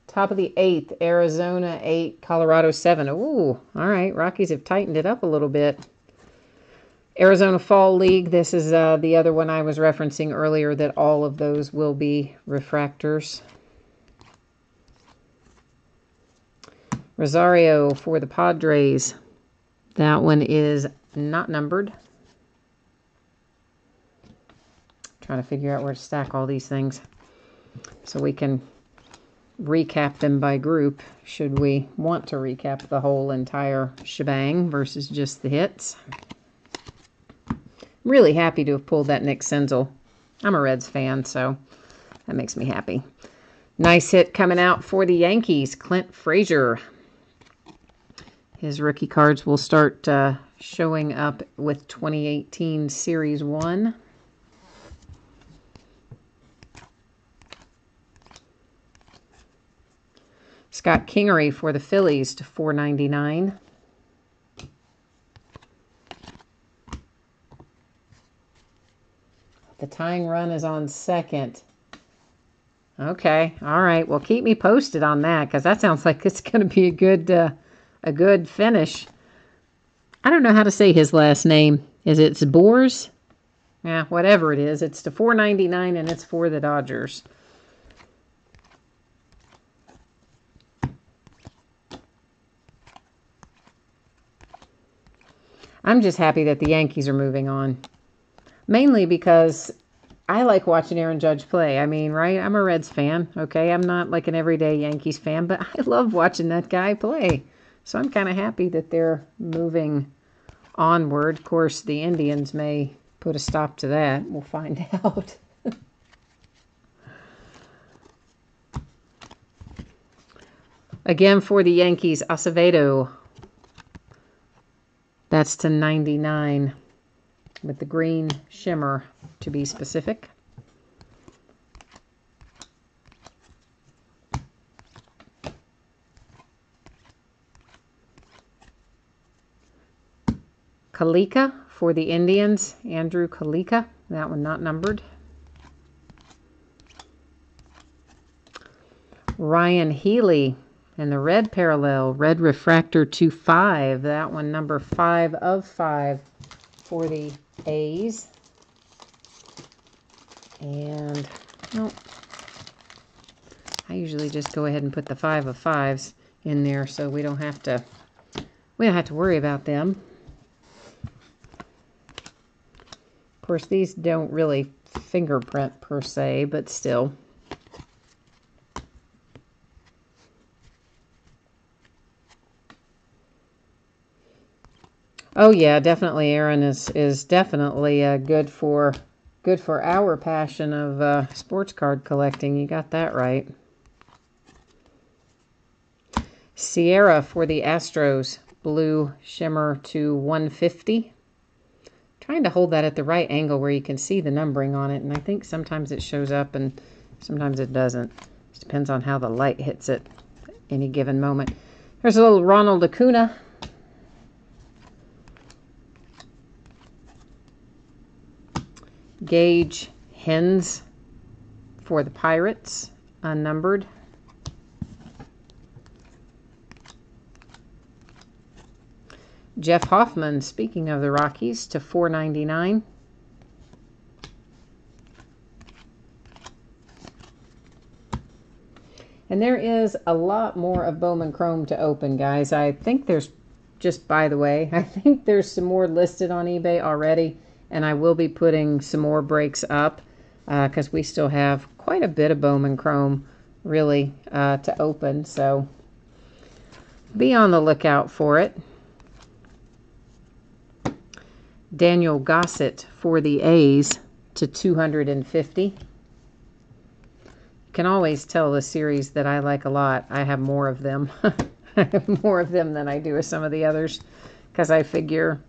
Top of the 8th, Arizona 8, Colorado 7. Ooh, all right. Rockies have tightened it up a little bit. Arizona Fall League, this is the other one I was referencing earlier, that all of those will be refractors. Rosario for the Padres. That one is not numbered. Trying to figure out where to stack all these things so we can recap them by group, should we want to recap the whole entire shebang versus just the hits. Really happy to have pulled that Nick Senzel. I'm a Reds fan, so that makes me happy. Nice hit coming out for the Yankees, Clint Frazier. His rookie cards will start showing up with 2018 Series 1. Scott Kingery for the Phillies to 499. The tying run is on second. Okay, all right. Well, keep me posted on that, because that sounds like it's going to be a good finish. I don't know how to say his last name. Is it Zbors? Yeah, whatever it is. It's to 499, and it's for the Dodgers. I'm just happy that the Yankees are moving on. Mainly because I like watching Aaron Judge play. I mean, right? I'm a Reds fan, okay? I'm not like an everyday Yankees fan, but I love watching that guy play. So I'm kind of happy that they're moving onward. Of course, the Indians may put a stop to that. We'll find out. Again, for the Yankees, Acevedo. That's to 99. With the green shimmer, to be specific. Kalika for the Indians, Andrew Kalika. That one not numbered. Ryan Healy in the red parallel, red refractor to 5. That one number 5 of 5 for the A's. And well, I usually just go ahead and put the 5 of 5s in there so we don't have to worry about them. Of course, these don't really fingerprint per se, but still. Oh yeah, definitely. Aaron is definitely good for our passion of sports card collecting. You got that right. Sierra for the Astros, blue shimmer to 150. Trying to hold that at the right angle where you can see the numbering on it, and I think sometimes it shows up and sometimes it doesn't. It depends on how the light hits it at any given moment. Here's a little Ronald Acuna. Gage Hens for the Pirates, unnumbered. Jeff Hoffman, speaking of the Rockies, to $4.99. And there is a lot more of Bowman Chrome to open, guys. I think there's, just by the way, I think there's some more listed on eBay already. And I will be putting some more breaks up because we still have quite a bit of Bowman Chrome really to open. So be on the lookout for it. Daniel Gossett for the A's to $250. You can always tell the series that I like a lot. I have more of them. I have more of them than I do with some of the others because I figure,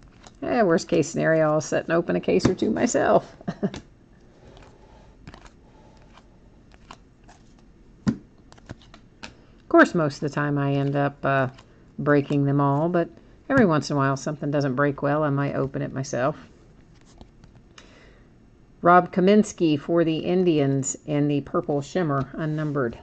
worst case scenario, I'll sit and open a case or two myself. Of course, most of the time I end up breaking them all, but every once in a while something doesn't break well, I might open it myself. Rob Kaminsky for the Indians in the Purple Shimmer, unnumbered.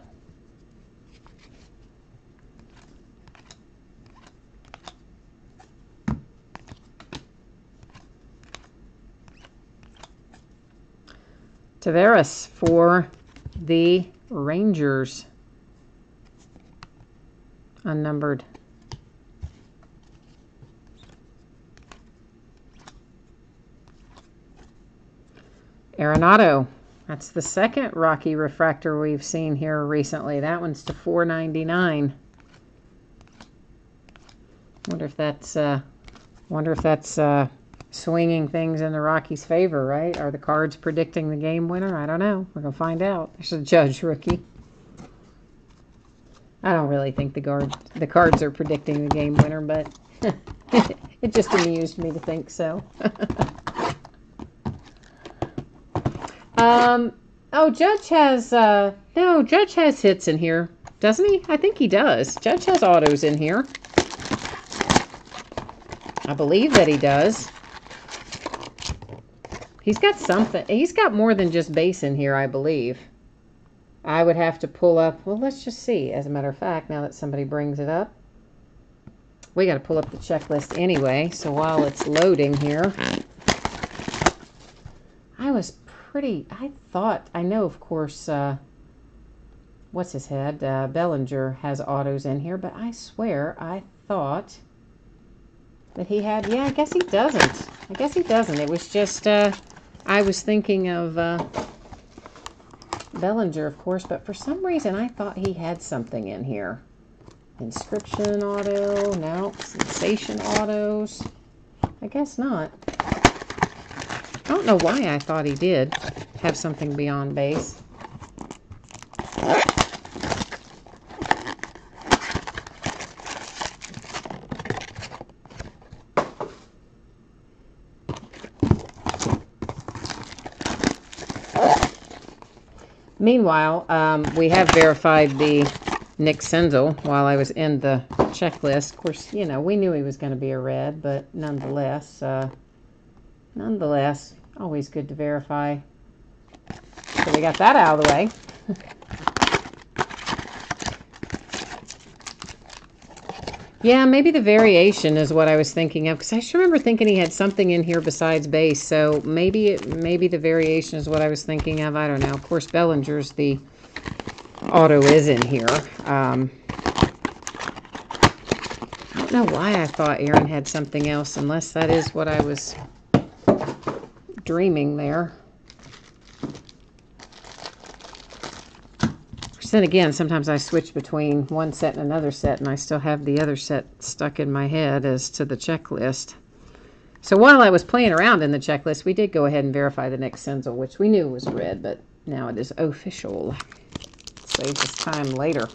Tavares for the Rangers, unnumbered. Arenado, that's the second Rocky refractor we've seen here recently. That one's to $4.99. Wonder if that's swinging things in the Rockies' favor, right? Are the cards predicting the game winner? I don't know. We're gonna find out. There's a Judge rookie. I don't really think the cards are predicting the game winner, but it just amused me to think so. Oh, Judge has, no, Judge has hits in here, doesn't he? I think he does. Judge has autos in here. I believe that he does. He's got something. He's got more than just base in here, I believe. I would have to pull up, well, let's just see. As a matter of fact, now that somebody brings it up, we got to pull up the checklist anyway, so while it's loading here, I know, of course, what's his head? Bellinger has autos in here, but I swear I thought that he had, yeah, I guess he doesn't. I guess he doesn't. It was just, I was thinking of Bellinger, of course, but for some reason I thought he had something in here. Inscription auto, no, sensation autos. I guess not. I don't know why I thought he did have something beyond base. Meanwhile, we have verified the Nick Senzel while I was in the checklist. Of course, you know, we knew he was going to be a red, but nonetheless, always good to verify. So we got that out of the way. Yeah, maybe the variation is what I was thinking of, because I just remember thinking he had something in here besides base, so maybe the variation is what I was thinking of. I don't know. Of course, Bellinger's the auto is in here. I don't know why I thought Aaron had something else, unless that is what I was dreaming there. Then again, sometimes I switch between one set and another set, and I still have the other set stuck in my head as to the checklist. So while I was playing around in the checklist, we did go ahead and verify the Nick Senzel, which we knew was red, but now it is official. Saves us time later.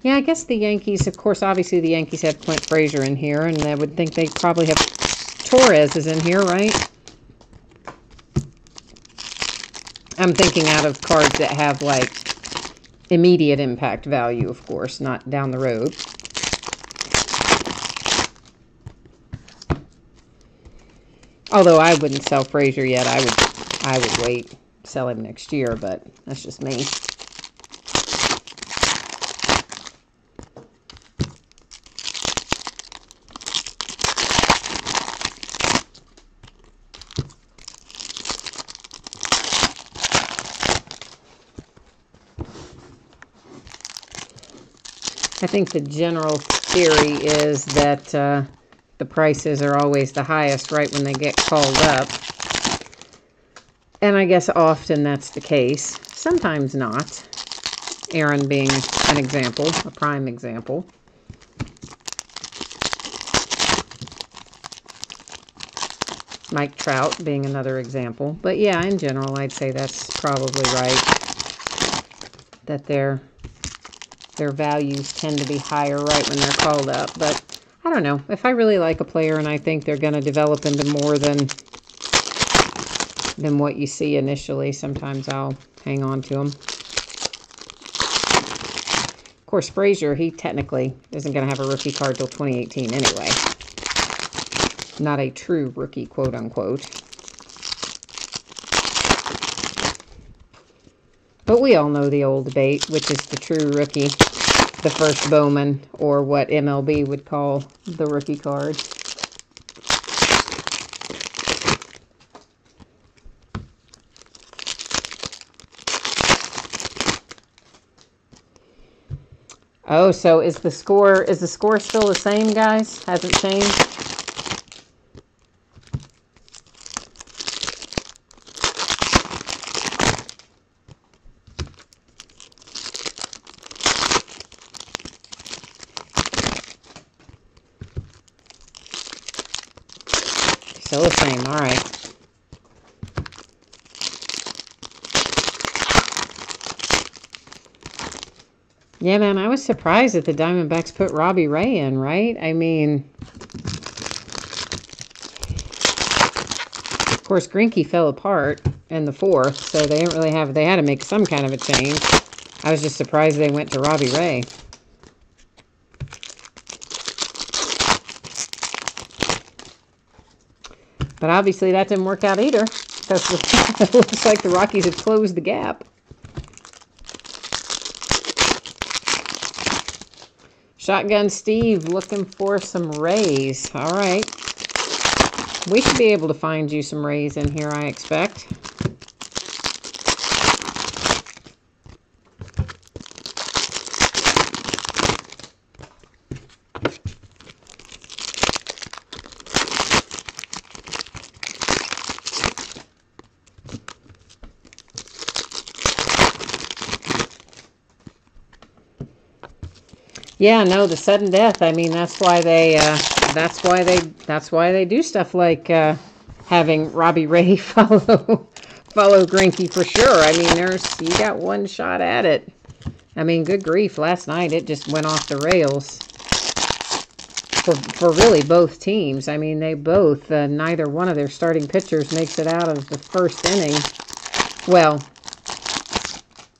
Yeah, I guess the Yankees, of course, obviously the Yankees have Clint Frazier in here, and I would think they probably have Torres is in here, right? I'm thinking out of cards that have, like, immediate impact value, of course, not down the road. Although I wouldn't sell Frazier yet. I would wait, sell him next year, but that's just me. I think the general theory is that the prices are always the highest right when they get called up. And I guess often that's the case. Sometimes not. Aaron being an example, a prime example. Mike Trout being another example. But yeah, in general, I'd say that's probably right. That their values tend to be higher right when they're called up. But I don't know. If I really like a player and I think they're going to develop into more than what you see initially, sometimes I'll hang on to them. Of course, Frazier, he technically isn't going to have a rookie card till 2018 anyway. Not a true rookie, quote unquote. But we all know the old debate, which is the true rookie, the first Bowman, or what MLB would call the rookie card. Oh, so is the score still the same, guys? Hasn't changed? Still the same, all right. Yeah, man, I was surprised that the Diamondbacks put Robbie Ray in, right? I mean, of course, Greinke fell apart in the fourth, so they didn't really have, they had to make some kind of a change. I was just surprised they went to Robbie Ray. But obviously that didn't work out either, because it looks like the Rockies have closed the gap. Shotgun Steve looking for some Rays. All right. We should be able to find you some Rays in here, I expect. Yeah, no, the sudden death. I mean, that's why they do stuff like having Robbie Ray follow Greinke for sure. I mean, you got one shot at it. I mean, good grief, last night it just went off the rails for really both teams. I mean, they both neither one of their starting pitchers makes it out of the first inning. Well,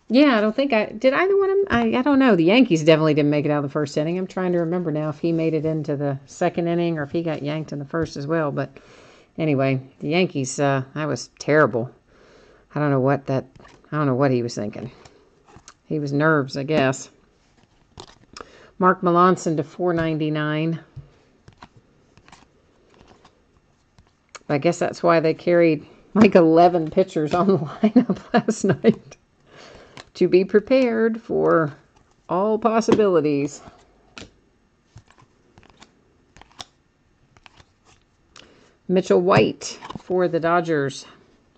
yeah, I don't think did either one of them. I don't know. The Yankees definitely didn't make it out of the first inning. I'm trying to remember now if he made it into the second inning or if he got yanked in the first as well. But anyway, the Yankees, that was terrible. I don't know what he was thinking. He was nerves, I guess. Mark Melanson to $4.99. I guess that's why they carried like 11 pitchers on the lineup last night. To be prepared for all possibilities. Mitchell White for the Dodgers,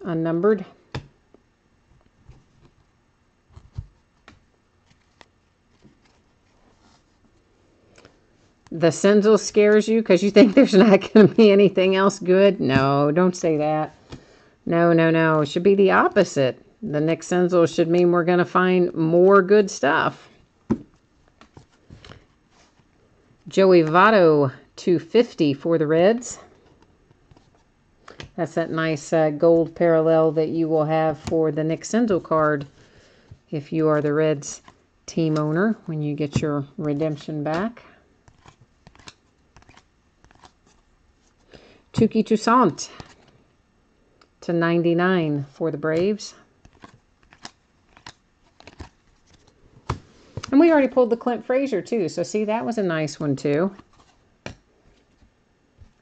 unnumbered. The Senzel scares you because you think there's not going to be anything else good? No, don't say that. No. It should be the opposite. The Nick Senzel should mean we're going to find more good stuff. Joey Votto, 250 for the Reds. That's that nice gold parallel that you will have for the Nick Senzel card if you are the Reds team owner when you get your redemption back. Touki Toussaint to 99 for the Braves. And we already pulled the Clint Frazier too, so see, that was a nice one too.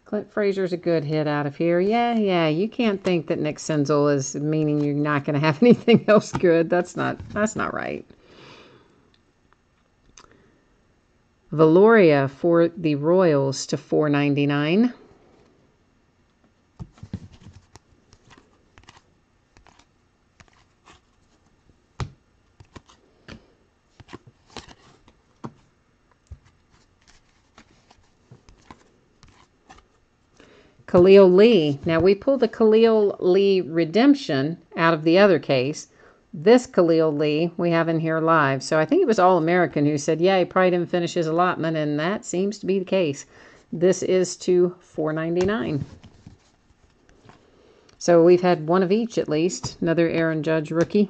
Clint Frazier's a good hit out of here. Yeah, you can't think that Nick Senzel is meaning you're not going to have anything else good. That's not right. Valoria for the Royals to 499. Khalil Lee. Now, we pulled the Khalil Lee redemption out of the other case. This Khalil Lee we have in here live. So I think it was All-American who said, yeah, he probably didn't finish his allotment, and that seems to be the case. This is to $4.99. So we've had one of each at least. Another Aaron Judge rookie.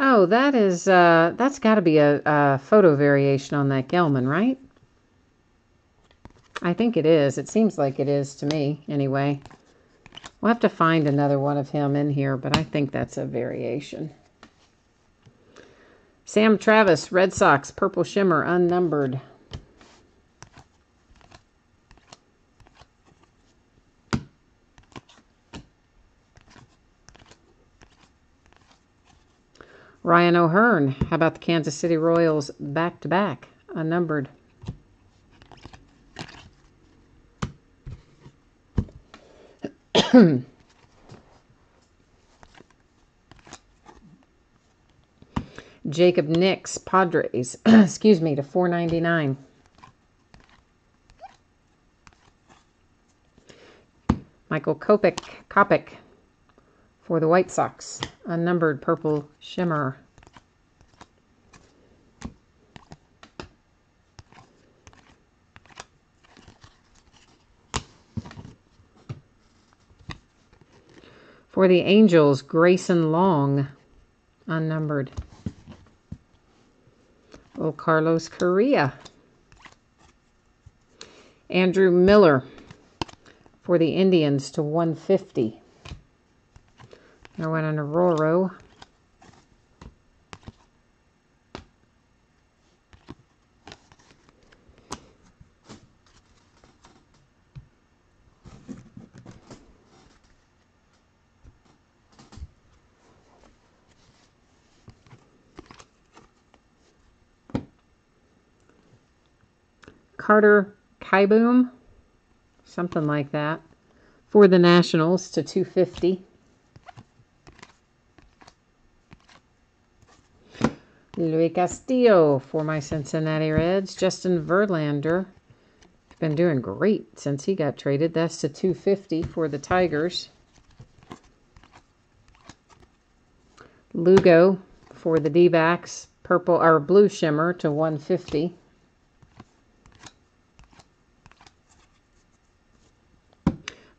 Oh, that is, that's got to be a photo variation on that Gelman, right? I think it is. It seems like it is to me, anyway. We'll have to find another one of him in here, but I think that's a variation. Sam Travis, Red Sox, Purple Shimmer, unnumbered. Ryan O'Hearn, how about the Kansas City Royals back-to-back, unnumbered. Jacob Nix, Padres, excuse me, to $4.99. Michael Kopech for the White Sox, unnumbered Purple Shimmer. For the Angels, Grayson Long, unnumbered. Oh, Carlos Correa. Andrew Miller for the Indians to 150. I went on a Roro. Carter Kieboom, something like that, for the Nationals to 250. Luis Castillo for my Cincinnati Reds. Justin Verlander, been doing great since he got traded. That's to 250 for the Tigers. Lugo for the D-backs, purple or blue shimmer to 150.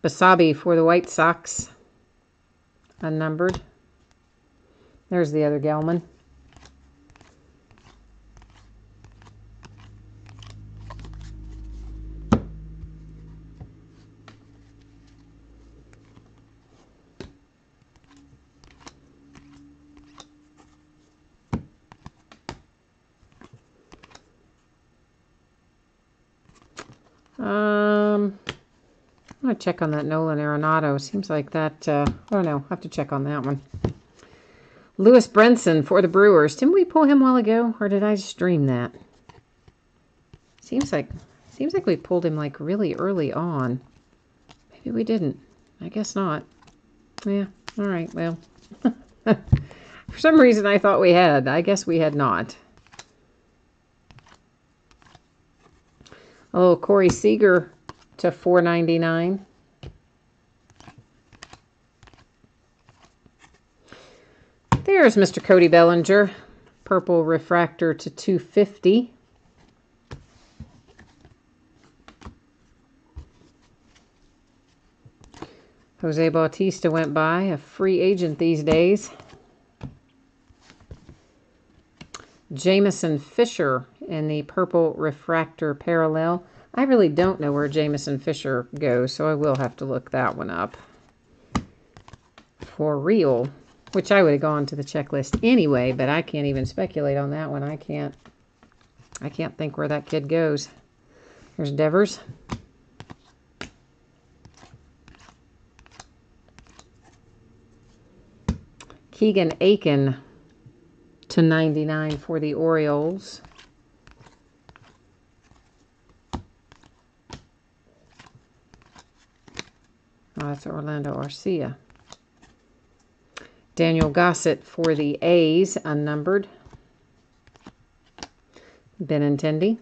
Basabe for the White Sox, unnumbered. There's the other Gelman. I'm going to check on that Nolan Arenado. Seems like that, I don't know. I'll have to check on that one. Lewis Brinson for the Brewers. Didn't we pull him a while ago, or did I just dream that? Seems like we pulled him like really early on. Maybe we didn't. I guess not. Yeah, all right, well. For some reason I thought we had. I guess we had not. Oh, Corey Seager to $4.99. There's Mr. Cody Bellinger. Purple refractor to 250. Jose Bautista went by, a free agent these days. Jameson Fisher in the purple refractor parallel. I really don't know where Jameson Fisher goes, so I will have to look that one up. For real, which I would have gone to the checklist anyway, but I can't even speculate on that one. I can't think where that kid goes. There's Devers. Keegan Aiken to 99 for the Orioles. Oh, that's Orlando Arcia. Daniel Gossett for the A's, unnumbered. Benintendi.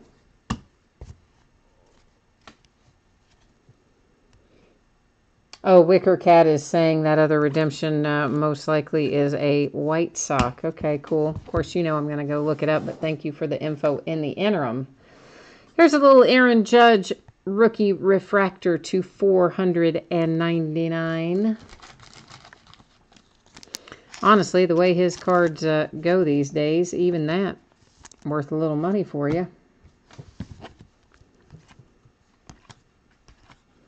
Oh, Wicker Cat is saying that other redemption most likely is a white sock. Okay, cool. Of course, you know I'm going to go look it up, but thank you for the info in the interim. Here's a little Aaron Judge rookie refractor to 499. Honestly, the way his cards go these days, even that worth a little money for you.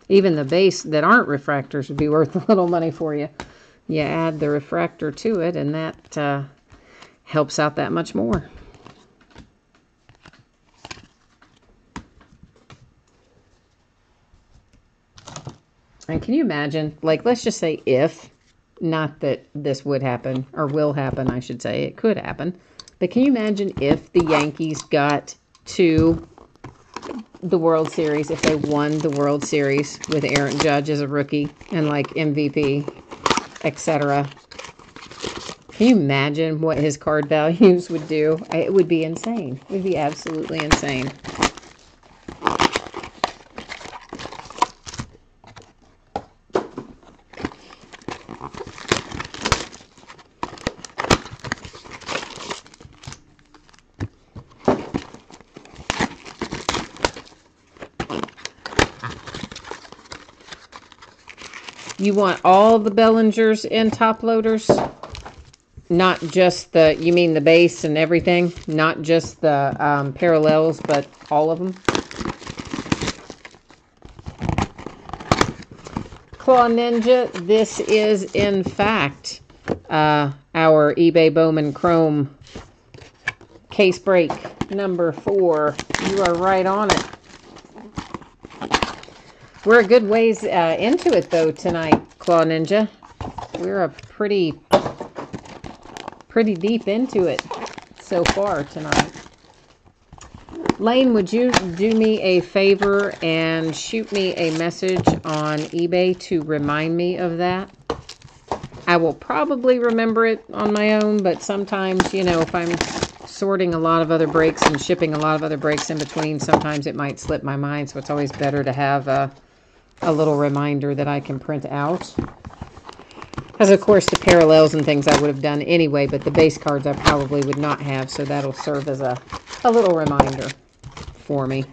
Even the base that aren't refractors would be worth a little money for you. You add the refractor to it, and that helps out that much more. And can you imagine, like, let's just say if, not that this would happen, or will happen, I should say, it could happen, but can you imagine if the Yankees got to the World Series, if they won the World Series with Aaron Judge as a rookie and like MVP, etc. Can you imagine what his card values would do? It would be insane. It would be absolutely insane. You want all the Bellingers in top loaders? Not just the, you mean the base and everything? Not just the parallels, but all of them? Claw Ninja, this is in fact our eBay Bowman Chrome case break number 4. You are right on it. We're a good ways into it, though, tonight, Claw Ninja. We're a pretty deep into it so far tonight. Lane, would you do me a favor and shoot me a message on eBay to remind me of that? I will probably remember it on my own, but sometimes, you know, if I'm sorting a lot of other breaks and shipping a lot of other breaks in between, sometimes it might slip my mind, so it's always better to have a little reminder that I can print out. Because, of course, the parallels and things I would have done anyway, but the base cards I probably would not have, so that'll serve as a little reminder for me.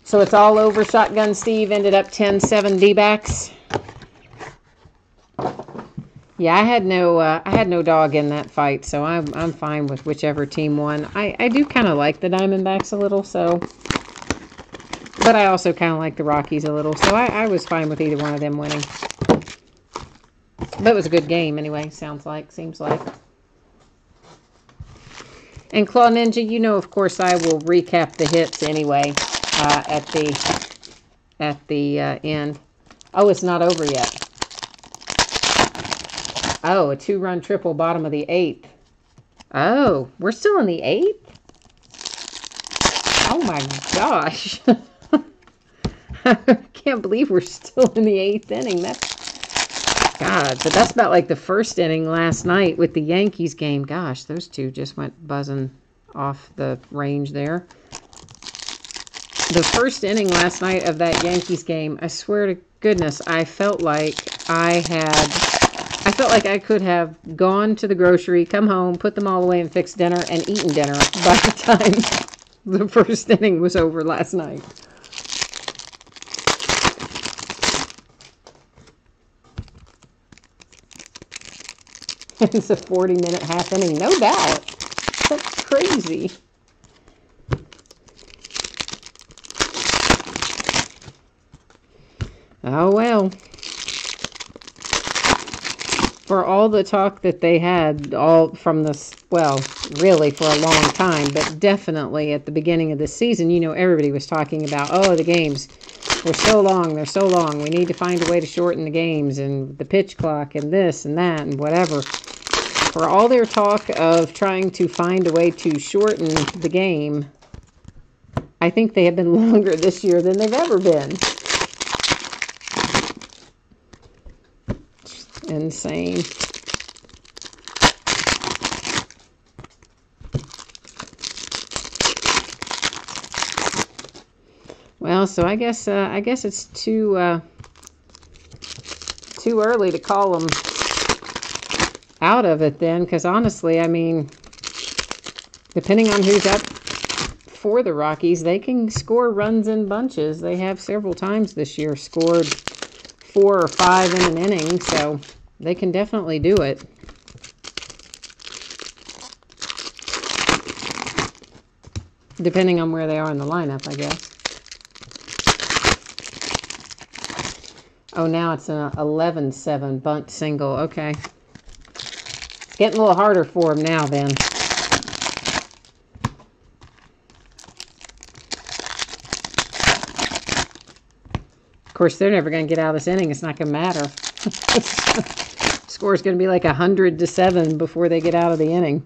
So it's all over. Shotgun Steve ended up 10-7 D-backs. Yeah, I had no dog in that fight, so I'm fine with whichever team won. I do kind of like the Diamondbacks a little, so, but I also kind of like the Rockies a little, so I was fine with either one of them winning. But it was a good game anyway. Seems like. And Claw Ninja, you know, of course, I will recap the hits anyway at the end. Oh, it's not over yet. Oh, a 2-run triple, bottom of the 8th. Oh, we're still in the 8th? Oh my gosh. I can't believe we're still in the 8th inning. God, but that's about like the first inning last night with the Yankees game. Gosh, those two just went buzzing off the range there. The first inning last night of that Yankees game, I swear to goodness, I felt like I could have gone to the grocery, come home, put them all away and fixed dinner and eaten dinner by the time the first inning was over last night. It's a 40-minute half inning, no doubt. That's crazy. Oh well. For all the talk that they had all from this, well, really for a long time, but definitely at the beginning of the season, you know, everybody was talking about, oh, the games were so long, they're so long, we need to find a way to shorten the games, and the pitch clock, and this and that, and whatever. For all their talk of trying to find a way to shorten the game, I think they have been longer this year than they've ever been. Insane. Well, so I guess it's too early to call them out of it then, because honestly, I mean, depending on who's up for the Rockies, they can score runs in bunches. They have several times this year scored 4 or 5 in an inning, so they can definitely do it. Depending on where they are in the lineup, I guess. Oh, now it's an 11-7 bunt single. Okay. It's getting a little harder for them now then. Of course, they're never going to get out of this inning. It's not going to matter. Score's going to be like 100-7 before they get out of the inning.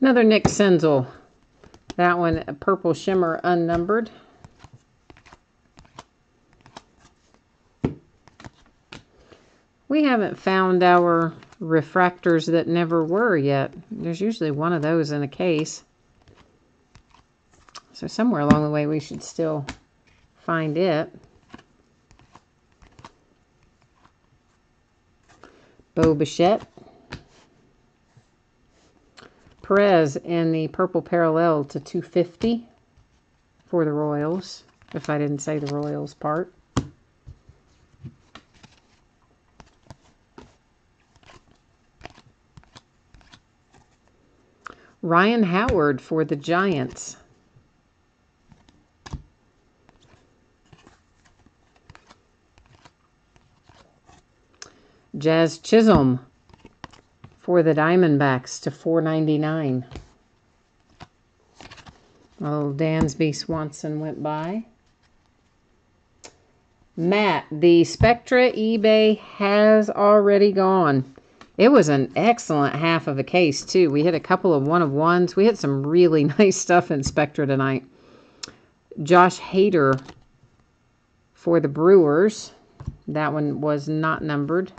Another Nick Senzel. That one, a Purple Shimmer unnumbered. We haven't found our refractors that never were yet. There's usually one of those in a case. So somewhere along the way we should still find it. Bo Bichette. Perez in the purple parallel to 250 for the Royals, if I didn't say the Royals part. Ryan Howard for the Giants. Jazz Chisholm for the Diamondbacks to 499. Oh, Dansby Swanson went by. Matt, the Spectra eBay has already gone. It was an excellent half of a case, too. We hit a couple of one-of-ones. We hit some really nice stuff in Spectra tonight. Josh Hader for the Brewers. That one was not numbered.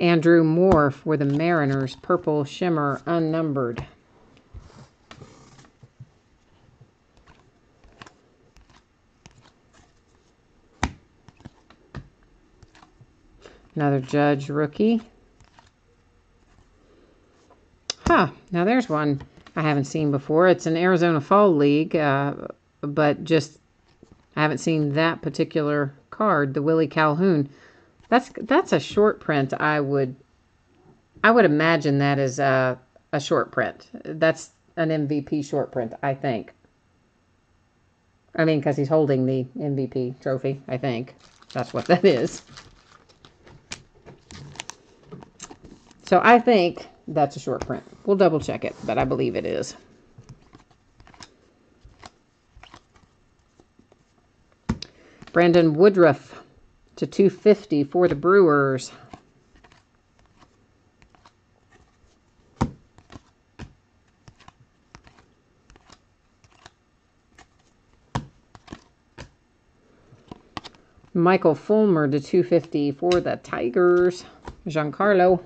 Andrew Moore for the Mariners, Purple Shimmer, unnumbered. Another Judge rookie. Now there's one I haven't seen before. It's an Arizona Fall League, but just I haven't seen that particular card, the Willie Calhoun. That's a short print. I would imagine that is a short print. That's an MVP short print, I think. I mean, because he's holding the MVP trophy, I think. That's what that is. So I think that's a short print. We'll double check it, but I believe it is. Brandon Woodruff to 250 for the Brewers. Michael Fulmer to 250 for the Tigers. Giancarlo.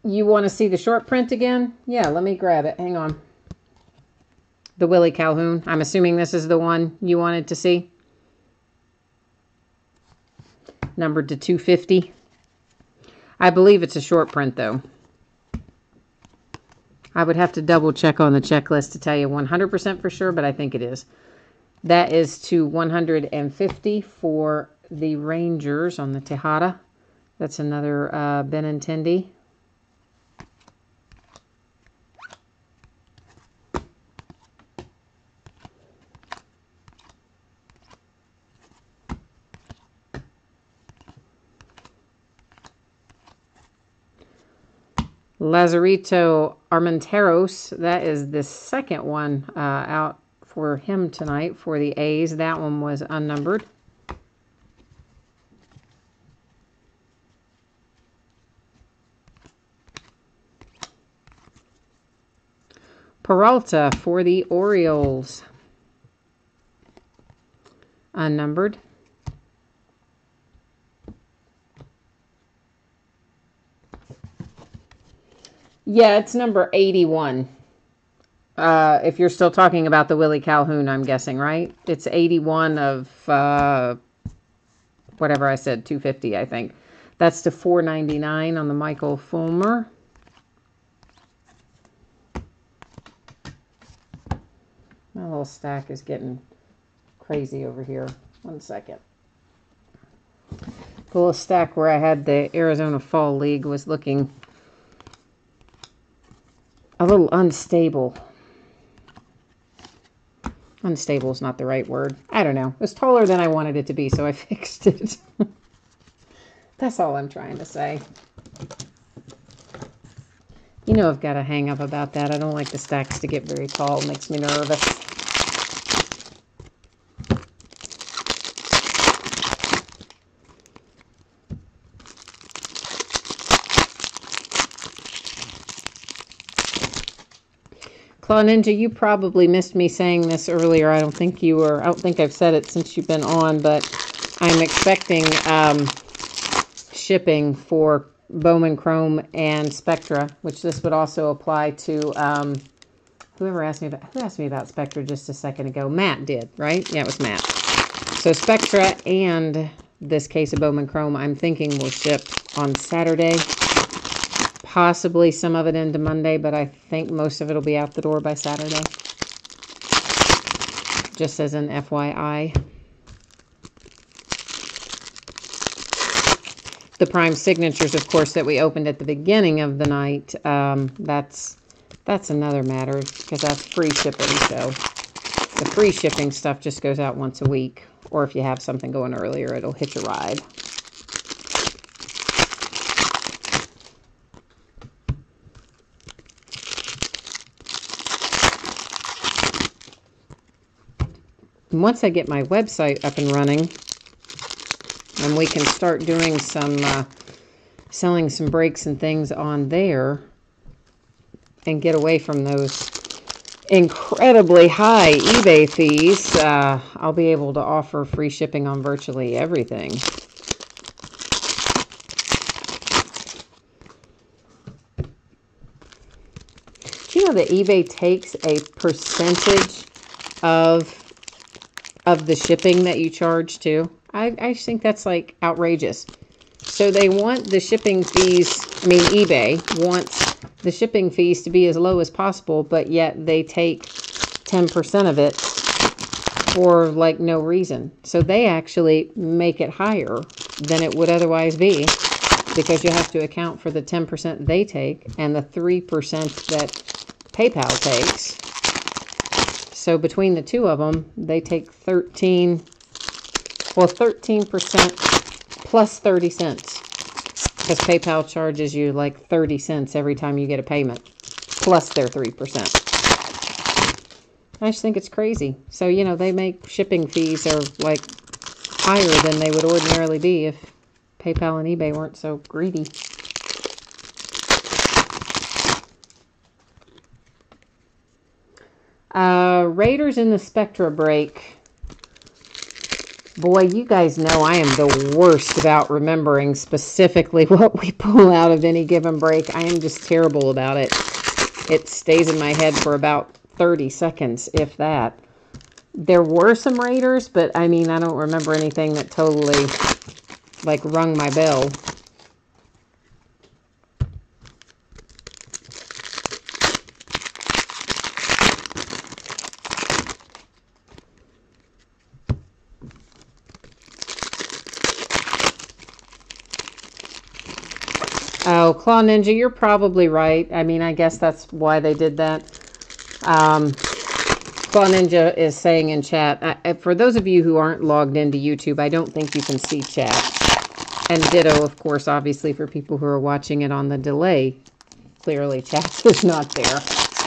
You want to see the short print again? Yeah, let me grab it. Hang on. The Willie Calhoun. I'm assuming this is the one you wanted to see. Numbered to 250. I believe it's a short print, though. I would have to double check on the checklist to tell you 100% for sure, but I think it is. That is to 150 for the Rangers on the Tejada. That's another Benintendi. Lazarito Armenteros, that is the second one out for him tonight for the A's. That one was unnumbered. Peralta for the Orioles. Unnumbered. Yeah, it's number 81. If you're still talking about the Willie Calhoun, I'm guessing, right? It's 81 of whatever I said, 250, I think. That's to 499 on the Michael Fulmer. My little stack is getting crazy over here. 1 second. The little stack where I had the Arizona Fall League was looking a little unstable. Unstable is not the right word. I don't know. It was taller than I wanted it to be, so I fixed it. That's all I'm trying to say. You know I've got a hang up about that. I don't like the stacks to get very tall. It makes me nervous. Claw Ninja, you probably missed me saying this earlier. I don't think you were. I don't think I've said it since you've been on, but I'm expecting shipping for Bowman Chrome and Spectra, which this would also apply to who asked me about Spectra just a second ago. Matt did, right? Yeah, it was Matt. So Spectra and this case of Bowman Chrome, I'm thinking will ship on Saturday. Possibly some of it into Monday, but I think most of it will be out the door by Saturday. Just as an FYI. The Prime Signatures, of course, that we opened at the beginning of the night, that's another matter because that's free shipping. So the free shipping stuff just goes out once a week. Or if you have something going earlier, it'll hitch a ride. And once I get my website up and running, and we can start doing some, selling some breaks and things on there, and get away from those incredibly high eBay fees, I'll be able to offer free shipping on virtually everything. Do you know that eBay takes a percentage of the shipping that you charge too? I think that's like outrageous. So they want the shipping fees, eBay wants the shipping fees to be as low as possible, but yet they take 10% of it for like no reason. So they actually make it higher than it would otherwise be because you have to account for the 10% they take and the 3% that PayPal takes. So between the two of them, they take 13% plus 30 cents. Because PayPal charges you like 30 cents every time you get a payment, plus their 3%. I just think it's crazy. So, you know, they make shipping fees are like higher than they would ordinarily be if PayPal and eBay weren't so greedy. Raiders in the Spectra break. Boy, you guys know I am the worst about remembering specifically what we pull out of any given break. I am just terrible about it. It stays in my head for about 30 seconds, if that. There were some Raiders, but I mean, I don't remember anything that totally, like, rung my bell. Oh, Claw Ninja, you're probably right. I mean, I guess that's why they did that. Claw Ninja is saying in chat, for those of you who aren't logged into YouTube, I don't think you can see chat. And ditto, of course, obviously, for people who are watching it on the delay. Clearly, chat is not there.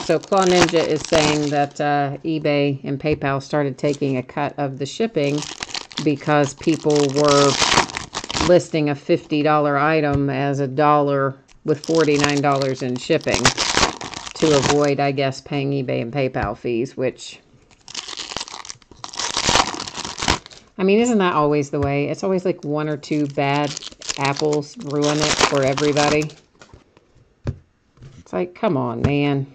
So Claw Ninja is saying that eBay and PayPal started taking a cut of the shipping because people were listing a $50 item as $1 with $49 in shipping to avoid, I guess, paying eBay and PayPal fees, which, I mean, isn't that always the way? It's always like one or two bad apples ruin it for everybody. It's like, come on, man.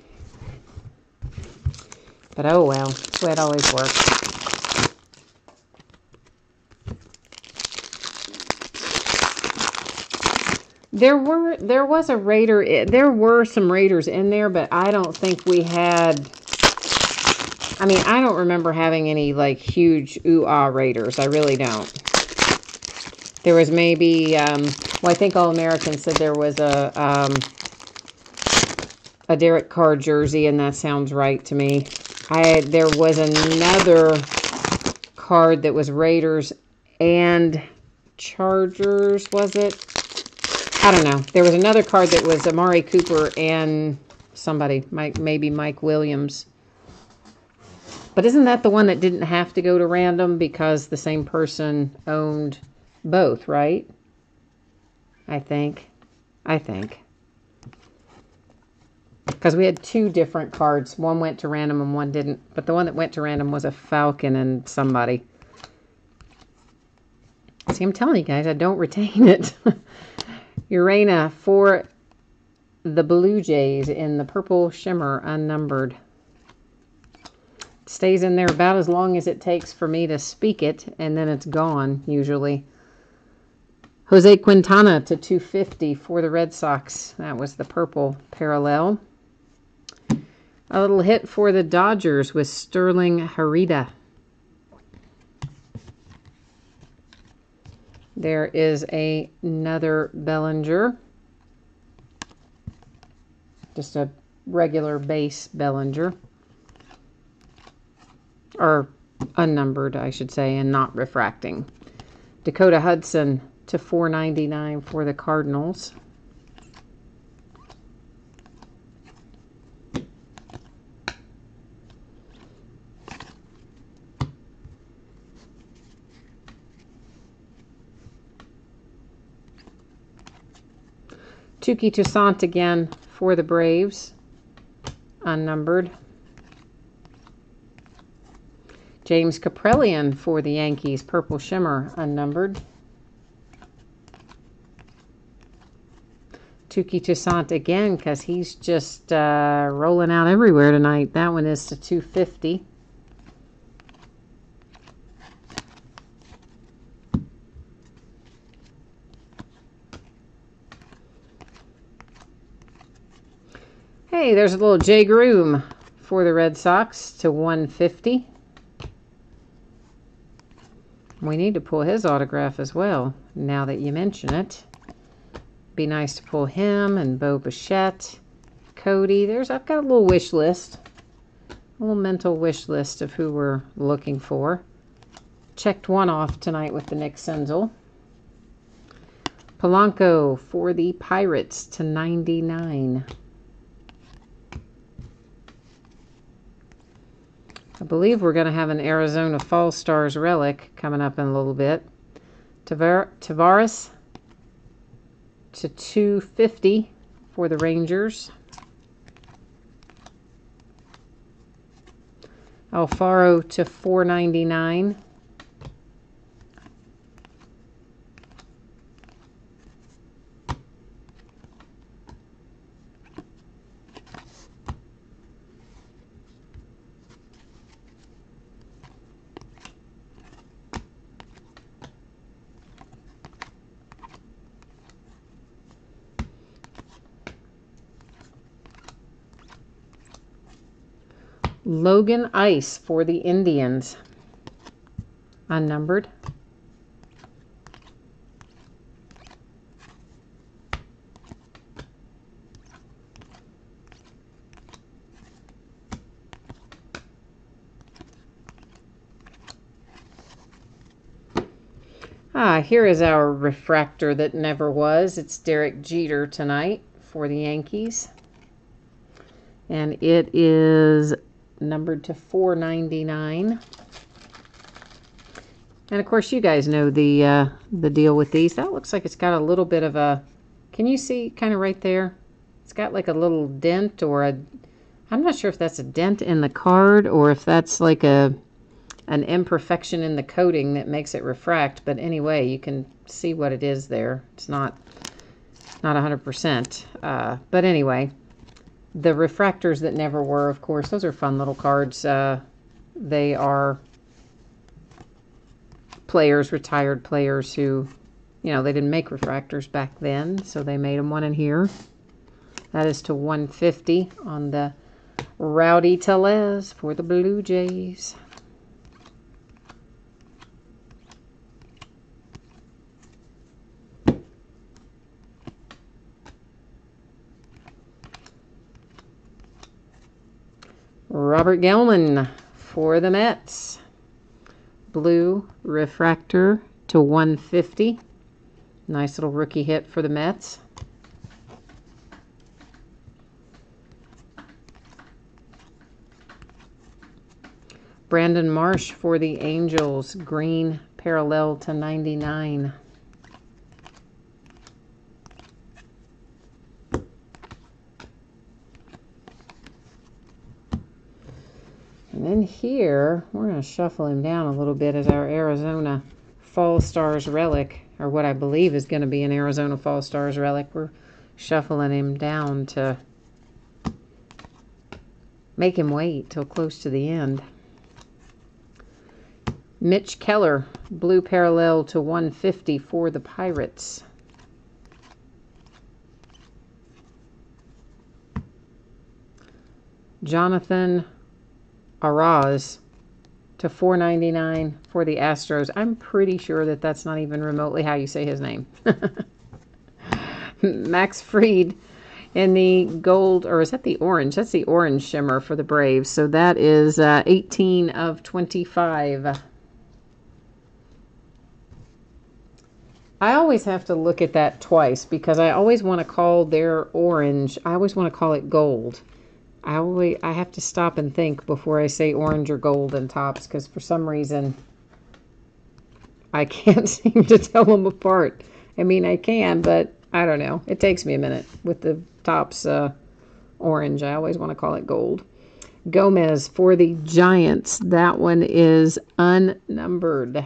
But oh well, that's the way it always works. There was a Raider, there were some Raiders in there, but I don't think we had, I mean, I don't remember having any, like, huge ooh-ah Raiders. I really don't. There was maybe, well, I think All-American said there was a Derek Carr jersey, and that sounds right to me. There was another card that was Raiders and Chargers, was it? I don't know. There was another card that was Amari Cooper and somebody, maybe Mike Williams. But isn't that the one that didn't have to go to random because the same person owned both, right? I think. Because we had two different cards. One went to random and one didn't. But the one that went to random was a Falcon and somebody. See, I'm telling you guys, I don't retain it. Urena for the Blue Jays in the Purple Shimmer, unnumbered. It stays in there about as long as it takes for me to speak it, and then it's gone, usually. Jose Quintana to 250 for the Red Sox. That was the purple parallel. A little hit for the Dodgers with Sterling Harita. There is another Bellinger. Just a regular base Bellinger. Or unnumbered, I should say, and not refracting. Dakota Hudson to 499 for the Cardinals. Touki Toussaint again for the Braves, unnumbered. James Kaprielian for the Yankees, Purple Shimmer, unnumbered. Touki Toussaint again, because he's just rolling out everywhere tonight. That one is to 250. Hey, there's a little Jay Groom for the Red Sox to 150. We need to pull his autograph as well, now that you mention it. Be nice to pull him and Bo Bichette, Cody. I've got a little wish list. A little mental wish list of who we're looking for. Checked one off tonight with the Nick Senzel. Polanco for the Pirates to 99. I believe we're going to have an Arizona Fall Stars relic coming up in a little bit. Tavares to 250 for the Rangers. Alfaro to $4.99. Logan Ice for the Indians. Unnumbered. Here is our refractor that never was. It's Derek Jeter tonight for the Yankees. And it is numbered to $4.99. And of course, you guys know the deal with these. That looks like it's got a little bit of a, can you see kind of right there? It's got like a little dent or a, I'm not sure if that's a dent in the card or if that's like an imperfection in the coating that makes it refract. But anyway, you can see what it is there. It's not 100%. But anyway, the refractors that never were, of course, those are fun little cards. They are players, retired players who, you know, they didn't make refractors back then, so they made them one in here. That is to $150 on the Rowdy Tellez for the Blue Jays. Robert Gelman for the Mets. Blue refractor to $150. Nice little rookie hit for the Mets. Brandon Marsh for the Angels. Green parallel to 99. And then here, we're going to shuffle him down a little bit as our Arizona Fall Stars relic, or what I believe is going to be an Arizona Fall Stars relic. We're shuffling him down to make him wait till close to the end. Mitch Keller, blue parallel to $150 for the Pirates. Jonathan Araz to $4.99 for the Astros. I'm pretty sure that that's not even remotely how you say his name. Max Fried in the gold, or is that the orange? That's the orange shimmer for the Braves. So that is 18 of 25. I always have to look at that twice because I always want to call their orange, I always want to call it gold. I have to stop and think before I say orange or gold in Topps because for some reason I can't seem to tell them apart. I mean, I can, but I don't know. It takes me a minute with the Topps orange. I always want to call it gold. Gomez for the Giants. That one is unnumbered.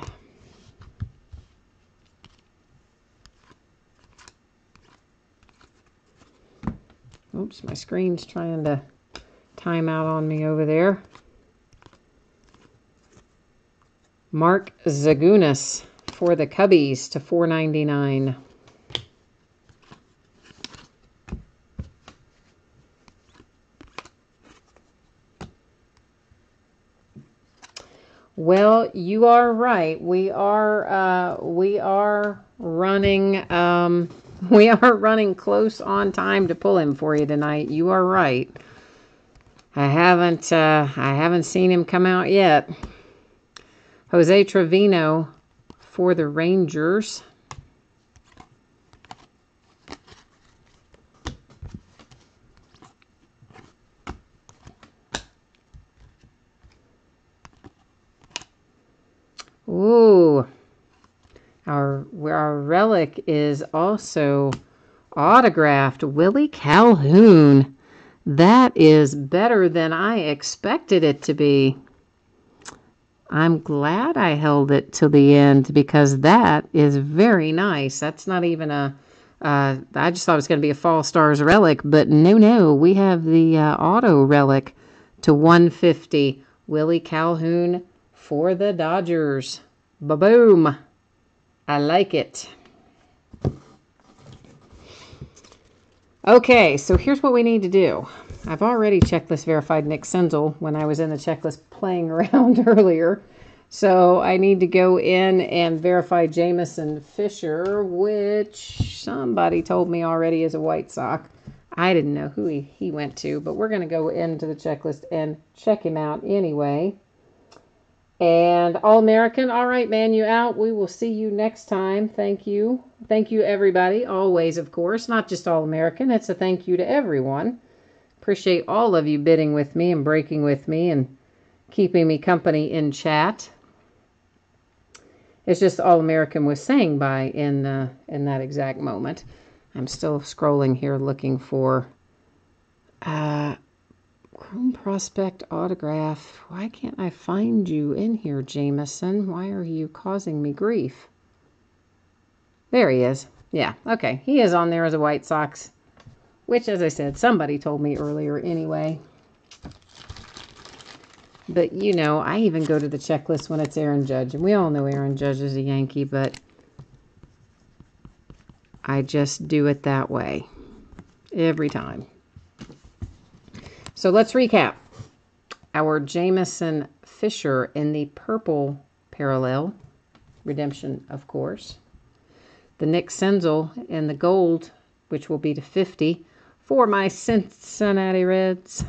Oops, my screen's trying to time out on me over there. Mark Zagunis for the Cubbies to $4.99. Well, you are right. We are running we are running close on time to pull him for you tonight. You are right. I haven't seen him come out yet. Jose Trevino for the Rangers. Ooh. Our relic is also autographed. Willie Calhoun. That is better than I expected it to be. I'm glad I held it till the end because that is very nice. That's not even a, I just thought it was going to be a Fall Stars relic, but no, we have the auto relic to 150. Willie Calhoun for the Dodgers. Ba-boom. I like it. Okay, so here's what we need to do. I've already checklist verified Nick Senzel when I was in the checklist playing around earlier. So I need to go in and verify Jameson Fisher, which somebody told me already is a White Sox. I didn't know who he went to, but we're going to go into the checklist and check him out anyway. And All-American, all right, man, you out. We will see you next time. Thank you. Thank you, everybody. Always, of course, not just All-American. It's a thank you to everyone. Appreciate all of you bidding with me and breaking with me and keeping me company in chat. It's just All-American was saying bye in that exact moment. I'm still scrolling here looking for Chrome Prospect autograph. Why can't I find you in here, Jameson? Why are you causing me grief? There he is. Yeah, okay. He is on there as a White Sox, which, as I said, somebody told me earlier anyway. But, you know, I even go to the checklist when it's Aaron Judge. And we all know Aaron Judge is a Yankee, but I just do it that way every time. So let's recap. Our Jameson Fisher in the purple parallel. Redemption, of course. The Nick Senzel in the gold, which will be to 50 for my Cincinnati Reds.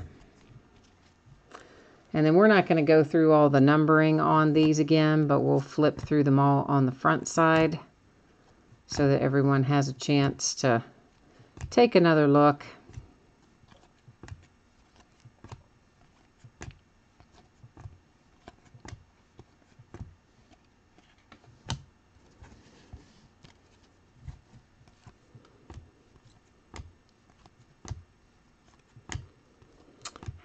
And then we're not going to go through all the numbering on these again, but we'll flip through them all on the front side so that everyone has a chance to take another look.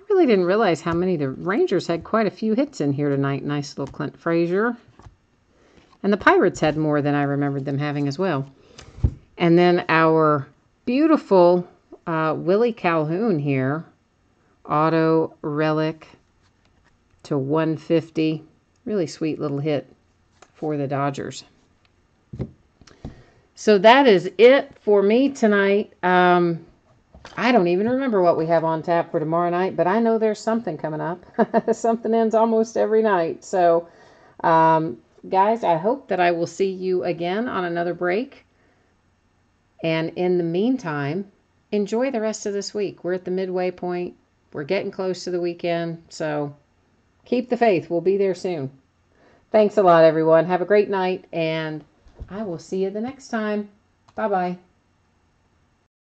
Really didn't realize how many the Rangers had. Quite a few hits in here tonight. Nice little Clint Frazier. And the Pirates had more than I remembered them having as well. And then our beautiful Willie Calhoun here. Auto relic to 150. Really sweet little hit for the Dodgers. So that is it for me tonight. I don't even remember what we have on tap for tomorrow night, but I know there's something coming up. Something ends almost every night. So, guys, I hope that I will see you again on another break. And in the meantime, enjoy the rest of this week. We're at the midway point. We're getting close to the weekend. So keep the faith. We'll be there soon. Thanks a lot, everyone. Have a great night, and I will see you the next time. Bye-bye.